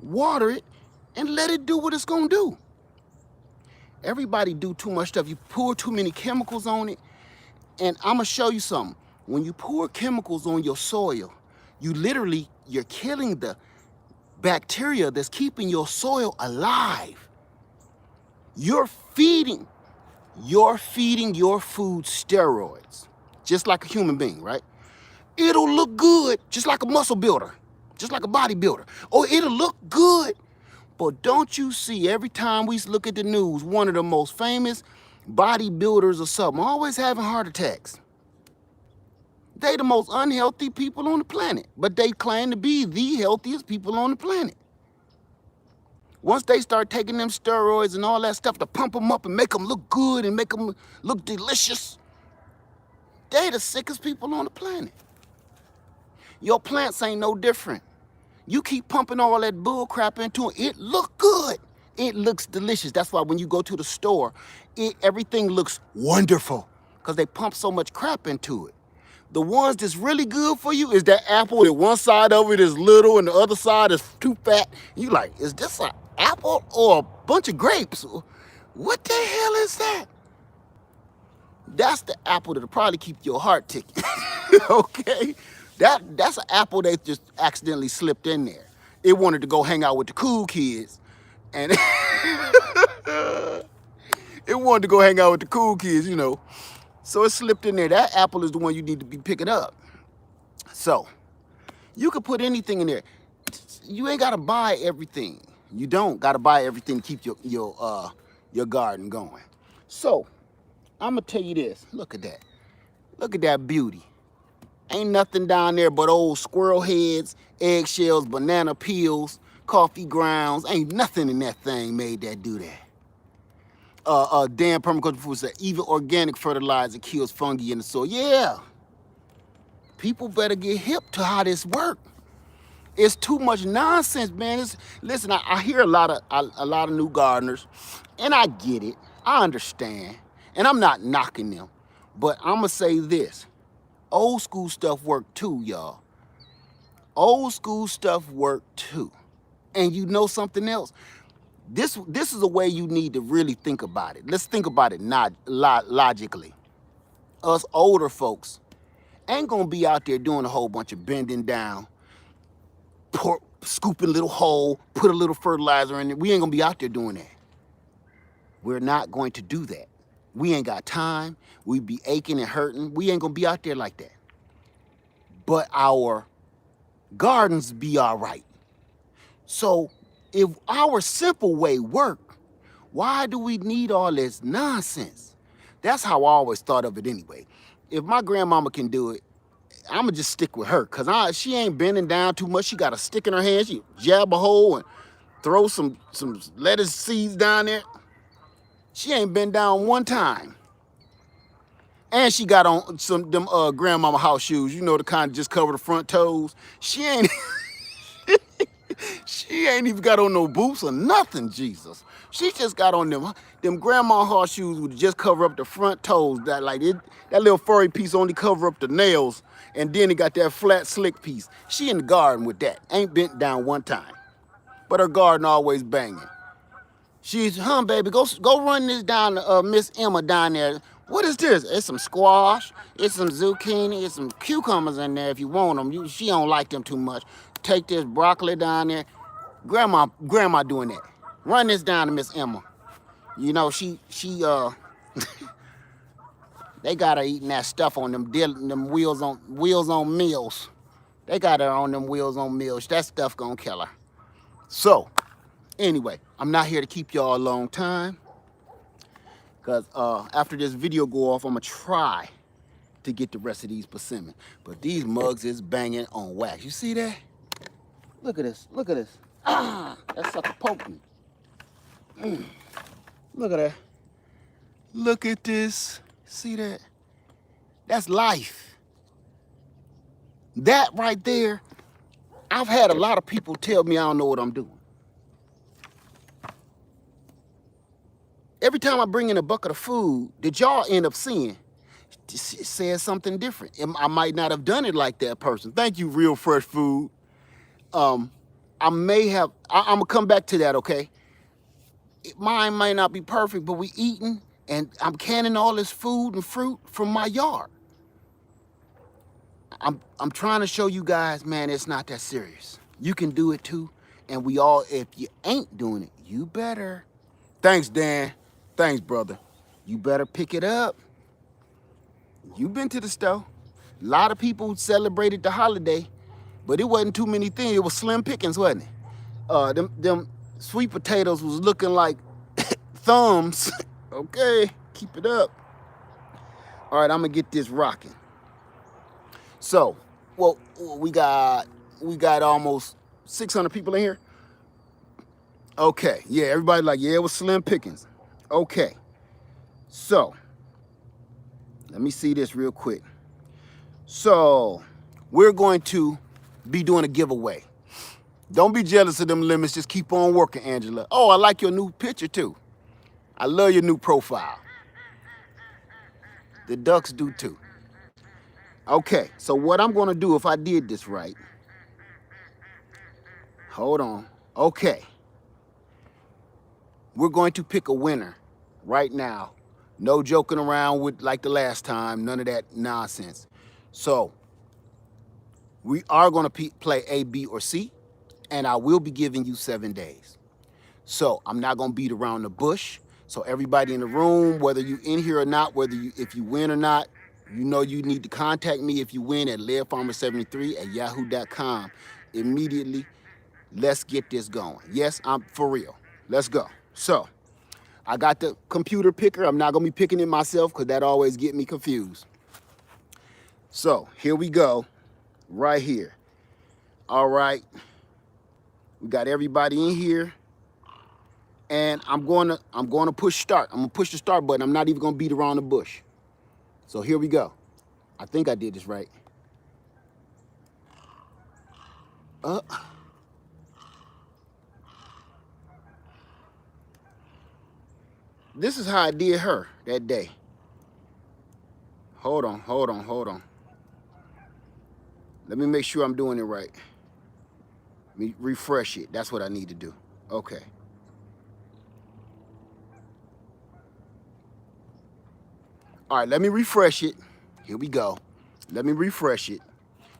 water it, and let it do what it's gonna do. Everybody do too much stuff. You pour too many chemicals on it. And I'm gonna show you something. When you pour chemicals on your soil, you're killing the bacteria that's keeping your soil alive. You're feeding your food steroids, just like a human being, right? It'll look good, just like a muscle builder, just like a bodybuilder. Oh, it'll look good. But don't you see, every time we look at the news, one of the most famous bodybuilders or something always having heart attacks. They the most unhealthy people on the planet, but they claim to be the healthiest people on the planet. Once they start taking them steroids and all that stuff to pump them up and make them look good and make them look delicious, they the sickest people on the planet. Your plants ain't no different. You keep pumping all that bull crap into it, it look good. It looks delicious. That's why when you go to the store, everything looks wonderful because they pump so much crap into it. The ones that's really good for you is that apple that one side of it is little and the other side is too fat. You like, is this an apple or a bunch of grapes? What the hell is that? That's the apple that'll probably keep your heart ticking. Okay? That's an apple that just accidentally slipped in there. It wanted to go hang out with the cool kids. And it wanted to go hang out with the cool kids, you know. So it slipped in there. That apple is the one you need to be picking up. So you could put anything in there. You ain't gotta buy everything. You don't gotta buy everything to keep your garden going. So I'm gonna tell you this. Look at that. Look at that beauty. Ain't nothing down there but old squirrel heads, eggshells, banana peels, coffee grounds. Ain't nothing in that thing made that do that. Dan Permaculture Food said, even organic fertilizer kills fungi in the soil. Yeah. People better get hip to how this works. It's too much nonsense, man. Listen, I hear a lot of new gardeners, and I get it. I understand. And I'm not knocking them. But I'm going to say this. Old school stuff worked too, y'all. Old school stuff worked too. And you know something else? This is a way you need to really think about it. Let's think about it logically. Us older folks ain't gonna be out there doing a whole bunch of bending down, scooping a little hole, put a little fertilizer in it. We ain't gonna be out there doing that. We're not going to do that. We ain't got time. We be aching and hurting. We ain't gonna be out there like that. But our gardens be all right. So if our simple way work, why do we need all this nonsense? That's how I always thought of it anyway. If my grandmama can do it, I'ma just stick with her, cause she ain't bending down too much. She got a stick in her hand. She jab a hole and throw some lettuce seeds down there. She ain't been down one time. And she got on them grandmama house shoes, you know, the kind that just cover the front toes. She ain't she ain't even got on no boots or nothing, Jesus. She just got on them grandma house shoes would just cover up the front toes. That little furry piece only cover up the nails, and then it got that flat slick piece. She in the garden with that. Ain't bent down one time. But her garden always banging. She's, baby, go run this down to Miss Emma down there. What is this? It's some squash, it's some zucchini, it's some cucumbers in there if you want them. She don't like them too much. Take this broccoli down there. Grandma doing that. Run this down to Miss Emma. You know, she they got her eating that stuff on them wheels on meals. They got her on them wheels on meals. That stuff gonna kill her. So, anyway, I'm not here to keep y'all a long time. Because after this video go off, I'm going to try to get the rest of these persimmon. But these mugs is banging on wax. You see that? Look at this. Look at this. Ah, that sucker poked me. Look at that. Look at this. See that? That's life. That right there, I've had a lot of people tell me I don't know what I'm doing. Every time I bring in a bucket of food that y'all end up seeing, it says something different. I might not have done it like that person. Thank you, Real Fresh Food. I may have, I'm gonna come back to that, okay? Mine might not be perfect, but we eating, and I'm canning all this food and fruit from my yard. I'm trying to show you guys, man, it's not that serious. You can do it too, and we all, if you ain't doing it, you better. Thanks, Dan. Thanks, brother. You better pick it up. You've been to the store. A lot of people celebrated the holiday, but it wasn't too many things. It was slim pickings, wasn't it? Them sweet potatoes was looking like thumbs. Okay, keep it up. All right, I'm gonna get this rocking. So, well, we got almost 600 people in here. Okay, yeah, everybody like, yeah, it was slim pickings. Okay, so let me see this real quick. So we're going to be doing a giveaway. Don't be jealous of them limits. Just keep on working, Angela. Oh, I like your new picture too. I love your new profile. The ducks do too. Okay, so what I'm gonna do if I did this right, hold on. Okay, we're going to pick a winner right now. No joking around with like the last time, none of that nonsense. So we are gonna play A, B, or C, and I will be giving you 7 days. So I'm not gonna beat around the bush. So everybody in the room, whether you in here or not, if you win or not, you know you need to contact me if you win at leadfarmer73@yahoo.com immediately. Let's get this going. Yes, I'm for real. Let's go. So I got the computer picker. I'm not gonna be picking it myself because that always get me confused. So here we go, right here. All right, we got everybody in here. And I'm gonna push start. I'm gonna push the start button. I'm not even gonna beat around the bush. So here we go. I think I did this right. This is how I did her that day. Hold on. Let me make sure I'm doing it right. Let me refresh it. That's what I need to do. Okay. All right, let me refresh it. Here we go. Let me refresh it.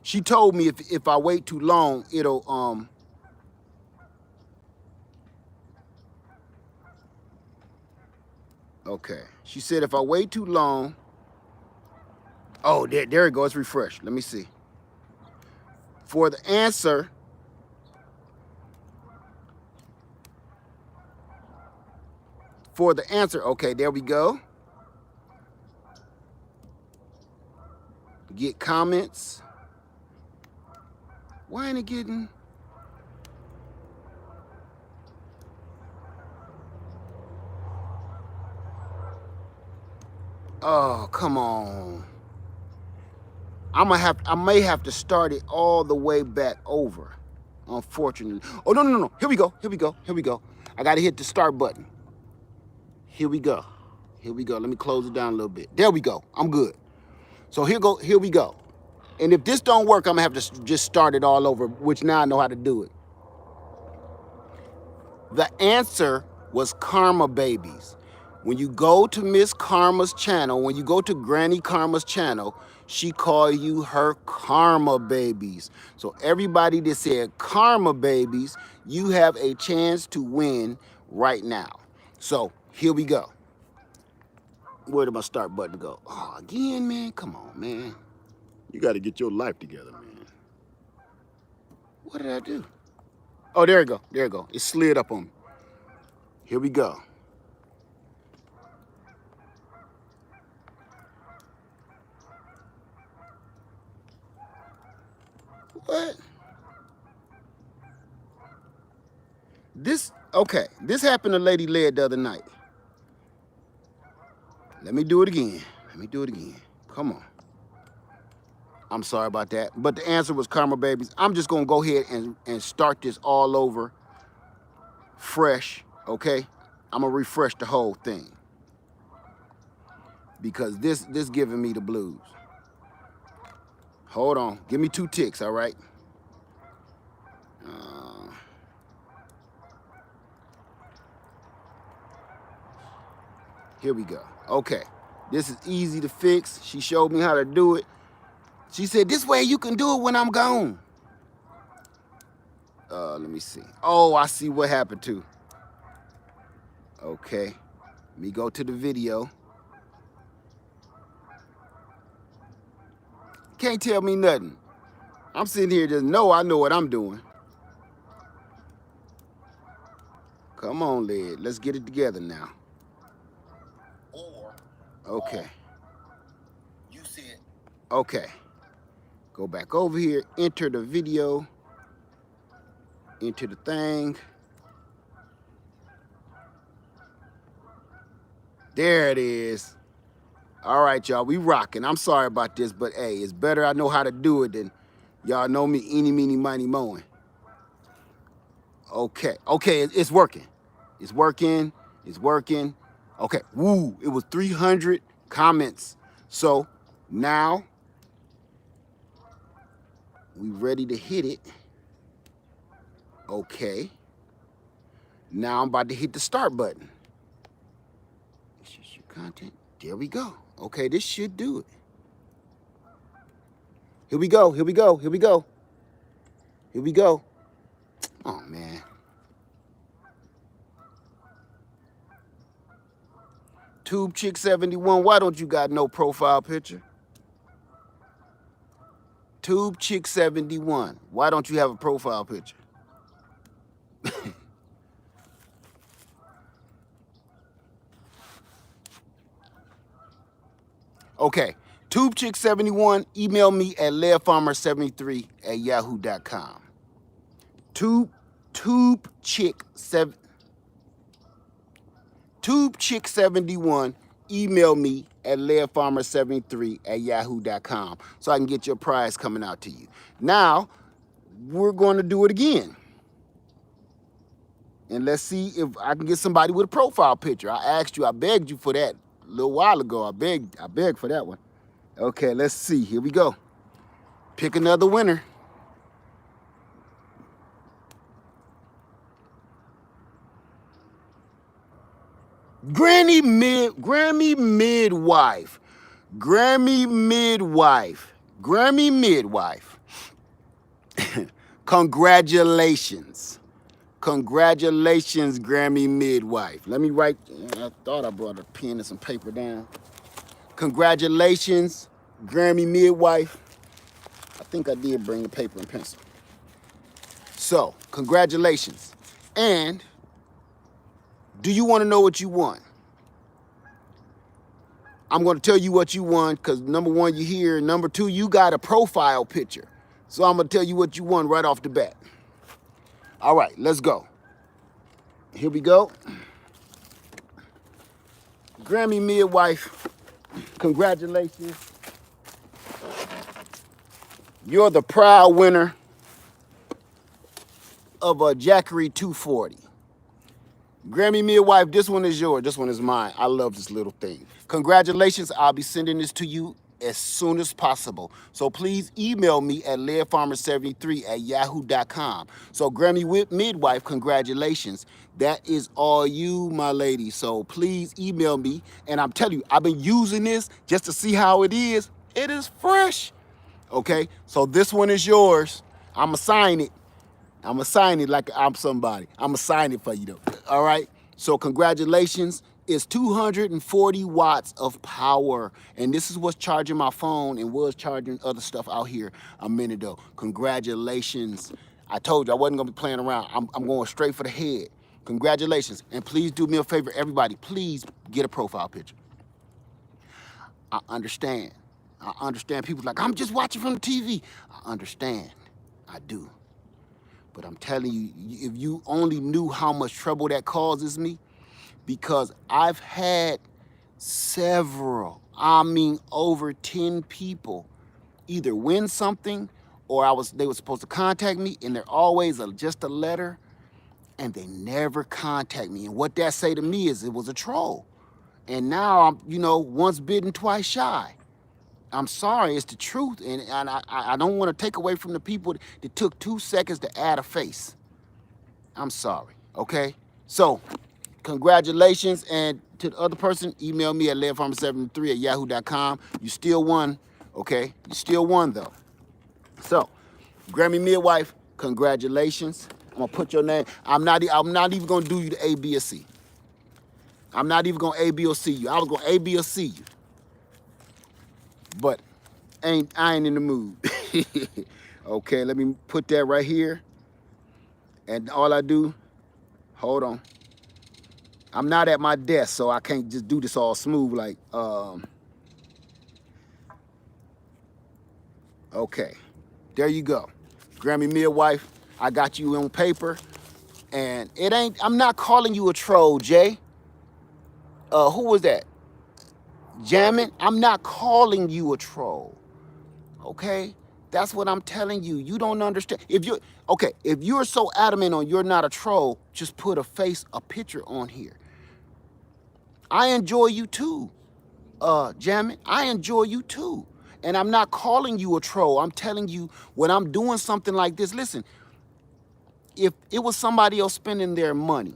She told me if I wait too long, it'll okay. She said if I wait too long. Oh, there it goes. Refresh. Let me see. For the answer, okay, there we go. Get comments. Why ain't it getting? Oh, come on. I may have to start it all the way back over, unfortunately. Oh, no. Here we go. I gotta hit the start button. Here we go. Let me close it down a little bit. There we go. I'm good. So here we go. And if this don't work, I'm gonna have to just start it all over, which now I know how to do it. The answer was Karma Babies. When you go to Miss Karma's channel, when you go to Granny Karma's channel, she called you her Karma Babies. So everybody that said Karma Babies, you have a chance to win right now. So here we go. Where did my start button go? Oh, again, man, come on, man. You got to get your life together, man. What did I do? Oh, there you go. It slid up on me. Here we go. What? This happened to Lady Led the other night. Let me do it again. Come on. I'm sorry about that. But the answer was Karma Babies. I'm just gonna go ahead and start this all over fresh, okay? I'm gonna refresh the whole thing. Because this giving me the blues. Hold on, give me 2 ticks, all right? Here we go. Okay, this is easy to fix. She showed me how to do it. She said, this way you can do it when I'm gone. Let me see. Oh, I see what happened too. Okay, let me go to the video. Can't tell me nothing. I'm sitting here just I know what I'm doing. Come on, Led. Let's get it together now. Okay. You said. Okay. Go back over here, enter the video, enter the thing. There it is. All right, y'all, we rocking. I'm sorry about this, but hey, it's better I know how to do it than y'all know me eeny, meeny, miny, mowing. Okay, it's working. It's working. Okay, woo, it was 300 comments. So now We ready to hit it. Okay. Now I'm about to hit the start button. This is your content. There we go. Okay, this should do it. Here we go. Here we go. Here we go. Here we go. Oh, man. Tube Chick 71, why don't you got no profile picture? Tube Chick 71, why don't you have a profile picture? Okay, Tube Chick 71, email me at leadfarmer73@yahoo.com. Tube Chick 71, email me at leadfarmer73@yahoo.com so I can get your prize coming out to you. Now, we're going to do it again. And let's see if I can get somebody with a profile picture. I asked you, I begged you for that a little while ago. I begged for that one. Okay, let's see. Here we go. Pick another winner. Grammy midwife. Congratulations. Congratulations, Grammy midwife. Let me write, I thought I brought a pen and some paper down. Congratulations, Grammy midwife. I think I did bring the paper and pencil. So, congratulations. And do you want to know what you won? I'm going to tell you what you won because number one, you're here. Number two, you got a profile picture. So I'm going to tell you what you won right off the bat. All right, let's go. Here we go. Grammy midwife, congratulations. You're the proud winner of a Jackery 240. Grammy midwife, this one is yours. This one is mine. I love this little thing. Congratulations. I'll be sending this to you as soon as possible. So please email me at leadfarmer73@yahoo.com. So Grammy midwife, congratulations. That is all you, my lady. So please email me. And I'm telling you, I've been using this just to see how it is. It is fresh. Okay, so this one is yours. I'm going to sign it. I'm going to sign it like I'm somebody. I'm going to sign it for you, though. All right? So congratulations. It's 240 watts of power. And this is what's charging my phone and was charging other stuff out here a minute ago. Congratulations. I told you I wasn't going to be playing around. I'm going straight for the head. Congratulations. And please do me a favor, everybody. Please get a profile picture. I understand. I understand people like, I'm just watching from the TV. I understand. I do. But I'm telling you, if you only knew how much trouble that causes me, because I've had several, I mean over 10 people either win something or they were supposed to contact me and they're always just a letter and they never contact me. And what that say to me is it was a troll. And now I'm, once bitten, twice shy. I'm sorry, it's the truth, and I don't want to take away from the people that took 2 seconds to add a face. I'm sorry, okay? So, congratulations, and to the other person, email me at leadfarmer73@yahoo.com. You still won, okay? You still won, though. So, Grammy midwife, congratulations. I'm gonna put your name. I'm not even gonna do you the A, B, or C. I'm not even gonna A, B, or C you. I was gonna A, B, or C you. But I ain't in the mood. Okay, let me put that right here. And all I do, hold on. I'm not at my desk, so I can't just do this all smooth like, okay, there you go. Grammy midwife, I got you on paper. And I'm not calling you a troll, Jay. Who was that? Jamming, I'm not calling you a troll, okay? That's what I'm telling you. You don't understand. If you're so adamant on you're not a troll, just put a picture on here. I enjoy you too, Jamming. I enjoy you too. And I'm not calling you a troll. I'm telling you, when I'm doing something like this, listen, if it was somebody else spending their money,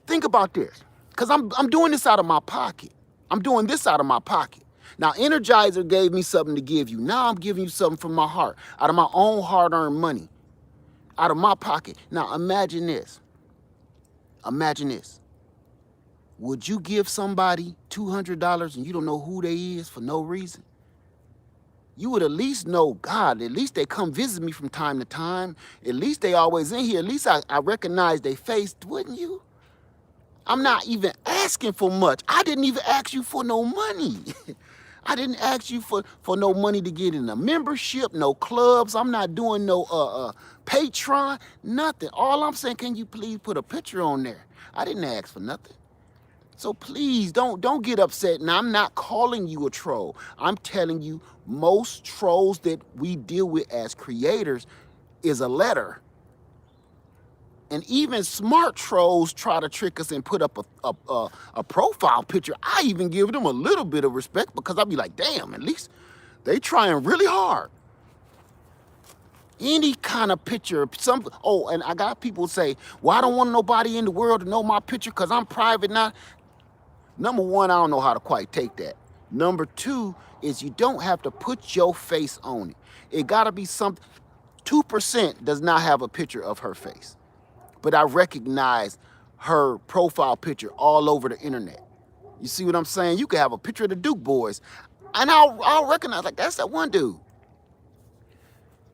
think about this, because I'm doing this out of my pocket. I'm doing this out of my pocket. Now, Energizer gave me something to give you. Now I'm giving you something from my heart, out of my own hard-earned money, out of my pocket. Now, imagine this. Imagine this. Would you give somebody $200 and you don't know who they is for no reason? You would at least know, God, at least they come visit me from time to time. At least they always in here. At least I recognize their face, wouldn't you? I'm not even asking for much. I didn't even ask you for no money. I didn't ask you for no money to get in a membership, no clubs. I'm not doing no Patreon, nothing. All I'm saying, can you please put a picture on there? I didn't ask for nothing. So please don't get upset. And I'm not calling you a troll. I'm telling you, most trolls that we deal with as creators is a letter. And even smart trolls try to trick us and put up a profile picture. I even give them a little bit of respect, because I'll be like, damn, at least they trying really hard. Any kind of picture, and I got people say, well, I don't want nobody in the world to know my picture because I'm private now. Number one, I don't know how to quite take that. Number two is you don't have to put your face on it. It gotta be something. 2% does not have a picture of her face, but I recognize her profile picture all over the internet. You see what I'm saying? You can have a picture of the Duke boys, and I'll recognize, like, that's that one dude.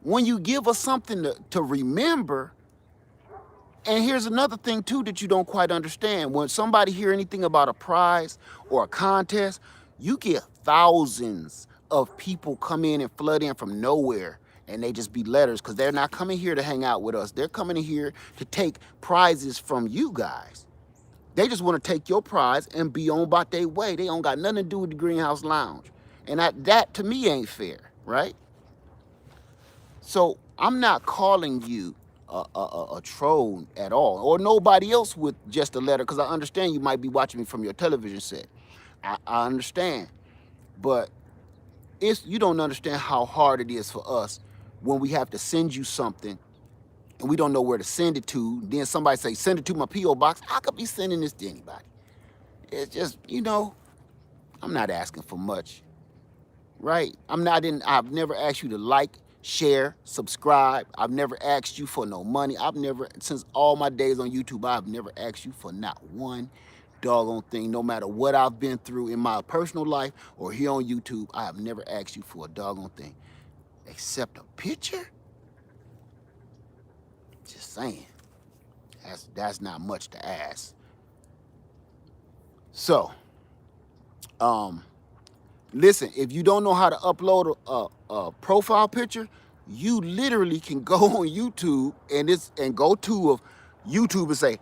When you give us something to remember. And here's another thing too that you don't quite understand. When somebody hear anything about a prize or a contest, you get thousands of people come in and flood in from nowhere, and they just be letters, because they're not coming here to hang out with us. They're coming in here to take prizes from you guys. They just want to take your prize and be on about their way. They don't got nothing to do with the Greenhouse Lounge. And that to me ain't fair, right? So I'm not calling you a troll at all, or nobody else with just a letter, because I understand you might be watching me from your television set. I understand, but you don't understand how hard it is for us when we have to send you something and we don't know where to send it to. Then somebody say, send it to my P.O. box. I could be sending this to anybody. It's just, I'm not asking for much, right? I've never asked you to like, share, subscribe. I've never asked you for no money. Since all my days on YouTube, I've never asked you for not one doggone thing. No matter what I've been through in my personal life or here on YouTube, I have never asked you for a doggone thing. Except a picture? Just saying. That's not much to ask. So, listen, if you don't know how to upload a profile picture, you literally can go on YouTube and go to YouTube and say,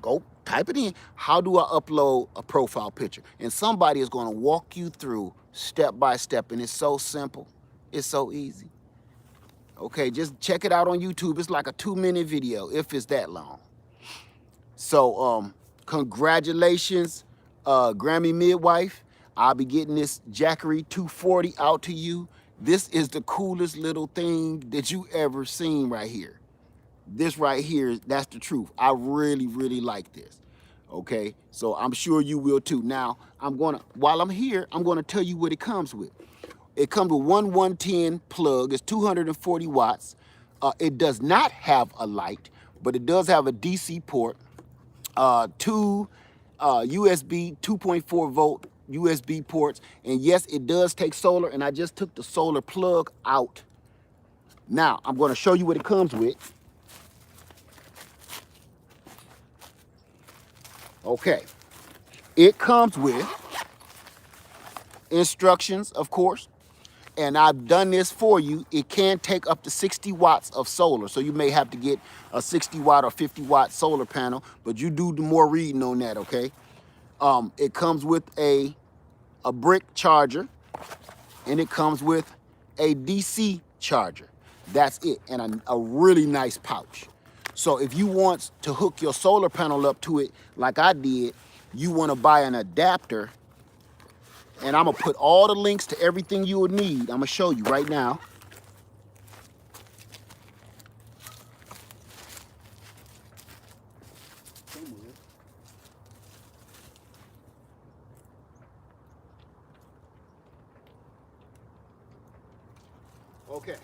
go type it in, how do I upload a profile picture? And somebody is going to walk you through step by step, and it's so simple. It's so easy. Okay, just check it out on YouTube. It's like a 2-minute video, if it's that long. So, congratulations, Grammy Midwife. I'll be getting this Jackery 240 out to you. This is the coolest little thing that you ever seen right here. This right here, that's the truth. I really, really like this. Okay, so I'm sure you will too. Now, while I'm here, I'm gonna tell you what it comes with. It comes with one 110 plug. It's 240 watts. It does not have a light, but it does have a DC port, two USB 2.4 volt USB ports, and yes, it does take solar, and I just took the solar plug out. Now, I'm going to show you what it comes with. Okay, it comes with instructions, of course, and I've done this for you. It can take up to 60 watts of solar, so you may have to get a 60 watt or 50 watt solar panel, but you do more reading on that, okay? It comes with a brick charger, and it comes with a DC charger. That's it, and a really nice pouch. So if you want to hook your solar panel up to it like I did, you want to buy an adapter And I'm gonna put all the links to everything you will need. I'm gonna show you right now. Okay.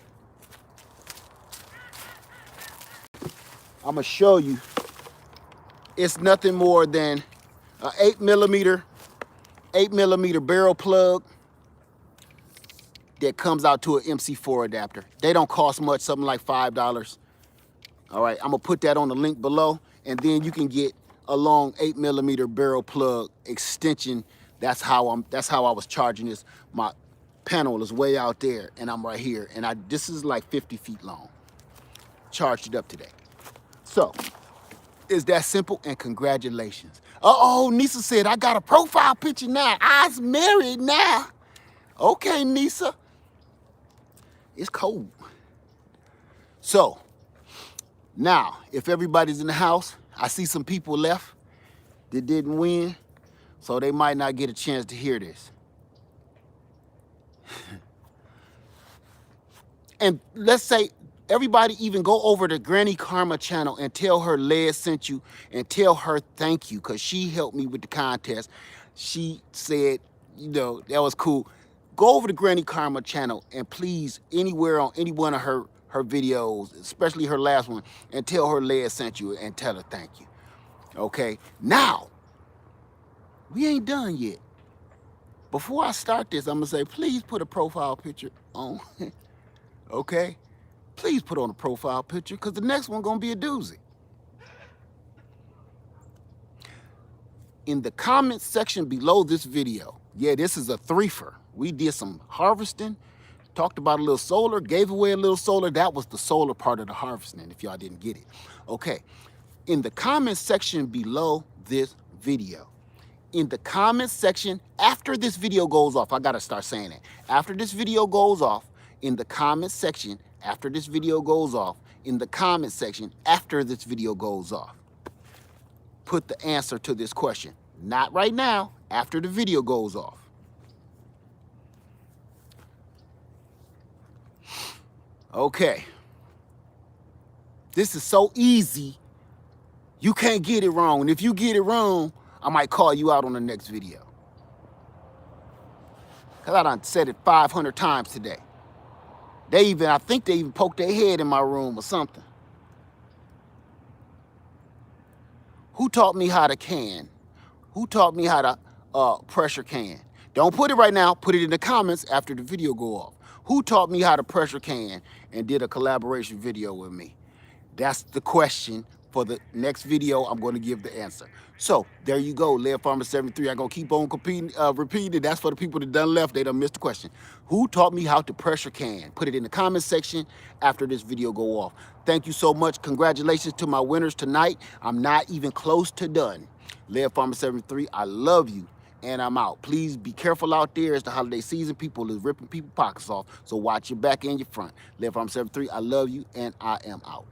I'm gonna show you. It's nothing more than an 8mm barrel plug that comes out to an MC4 adapter. They don't cost much, something like $5. All right, I'm gonna put that on the link below, and then you can get a long 8mm barrel plug extension. That's how I was charging this. My panel is way out there, and I'm right here, and this is like 50 feet long. Charged it up today. So, it's that simple, and congratulations. Uh-oh, Nisa said, I got a profile picture now. I's married now. Okay, Nisa. It's cold. So, now, if everybody's in the house, I see some people left that didn't win, so they might not get a chance to hear this. And let's say everybody even go over to Granny Karma channel and tell her Les sent you and tell her thank you, because she helped me with the contest. She said, you know, that was cool. Go over to Granny Karma channel and please, anywhere on any one of her videos, especially her last one, and tell her Les sent you and tell her thank you. Okay, now, we ain't done yet. Before I start this, I'm gonna say, please put a profile picture on. Okay? Please put on a profile picture, because the next one gonna be a doozy. In the comment section below this video, yeah, this is a threefer. We did some harvesting, talked about a little solar, gave away a little solar. That was the solar part of the harvesting, if y'all didn't get it. Okay, in the comment section below this video, in the comment section, after this video goes off, I gotta start saying it. After this video goes off, in the comment section, after this video goes off, in the comment section, after this video goes off, put the answer to this question. Not right now, after the video goes off. Okay. This is so easy, you can't get it wrong. And if you get it wrong, I might call you out on the next video. Because I done said it 500 times today. I think they even poked their head in my room or something. Who taught me how to can? Who taught me how to pressure can? Don't put it right now, put it in the comments after the video go off. Who taught me how to pressure can and did a collaboration video with me? That's the question. For the next video, I'm going to give the answer. So there you go, Lead Farmer 73. I'm going to keep on repeating. That's for the people that done left. They done missed the question. Who taught me how to pressure can? Put it in the comment section after this video go off. Thank you so much. Congratulations to my winners tonight. I'm not even close to done. Lead Farmer 73, I love you. And I'm out. Please be careful out there. It's the holiday season. People is ripping people's pockets off. So watch your back and your front. Lead Farmer 73, I love you, and I am out.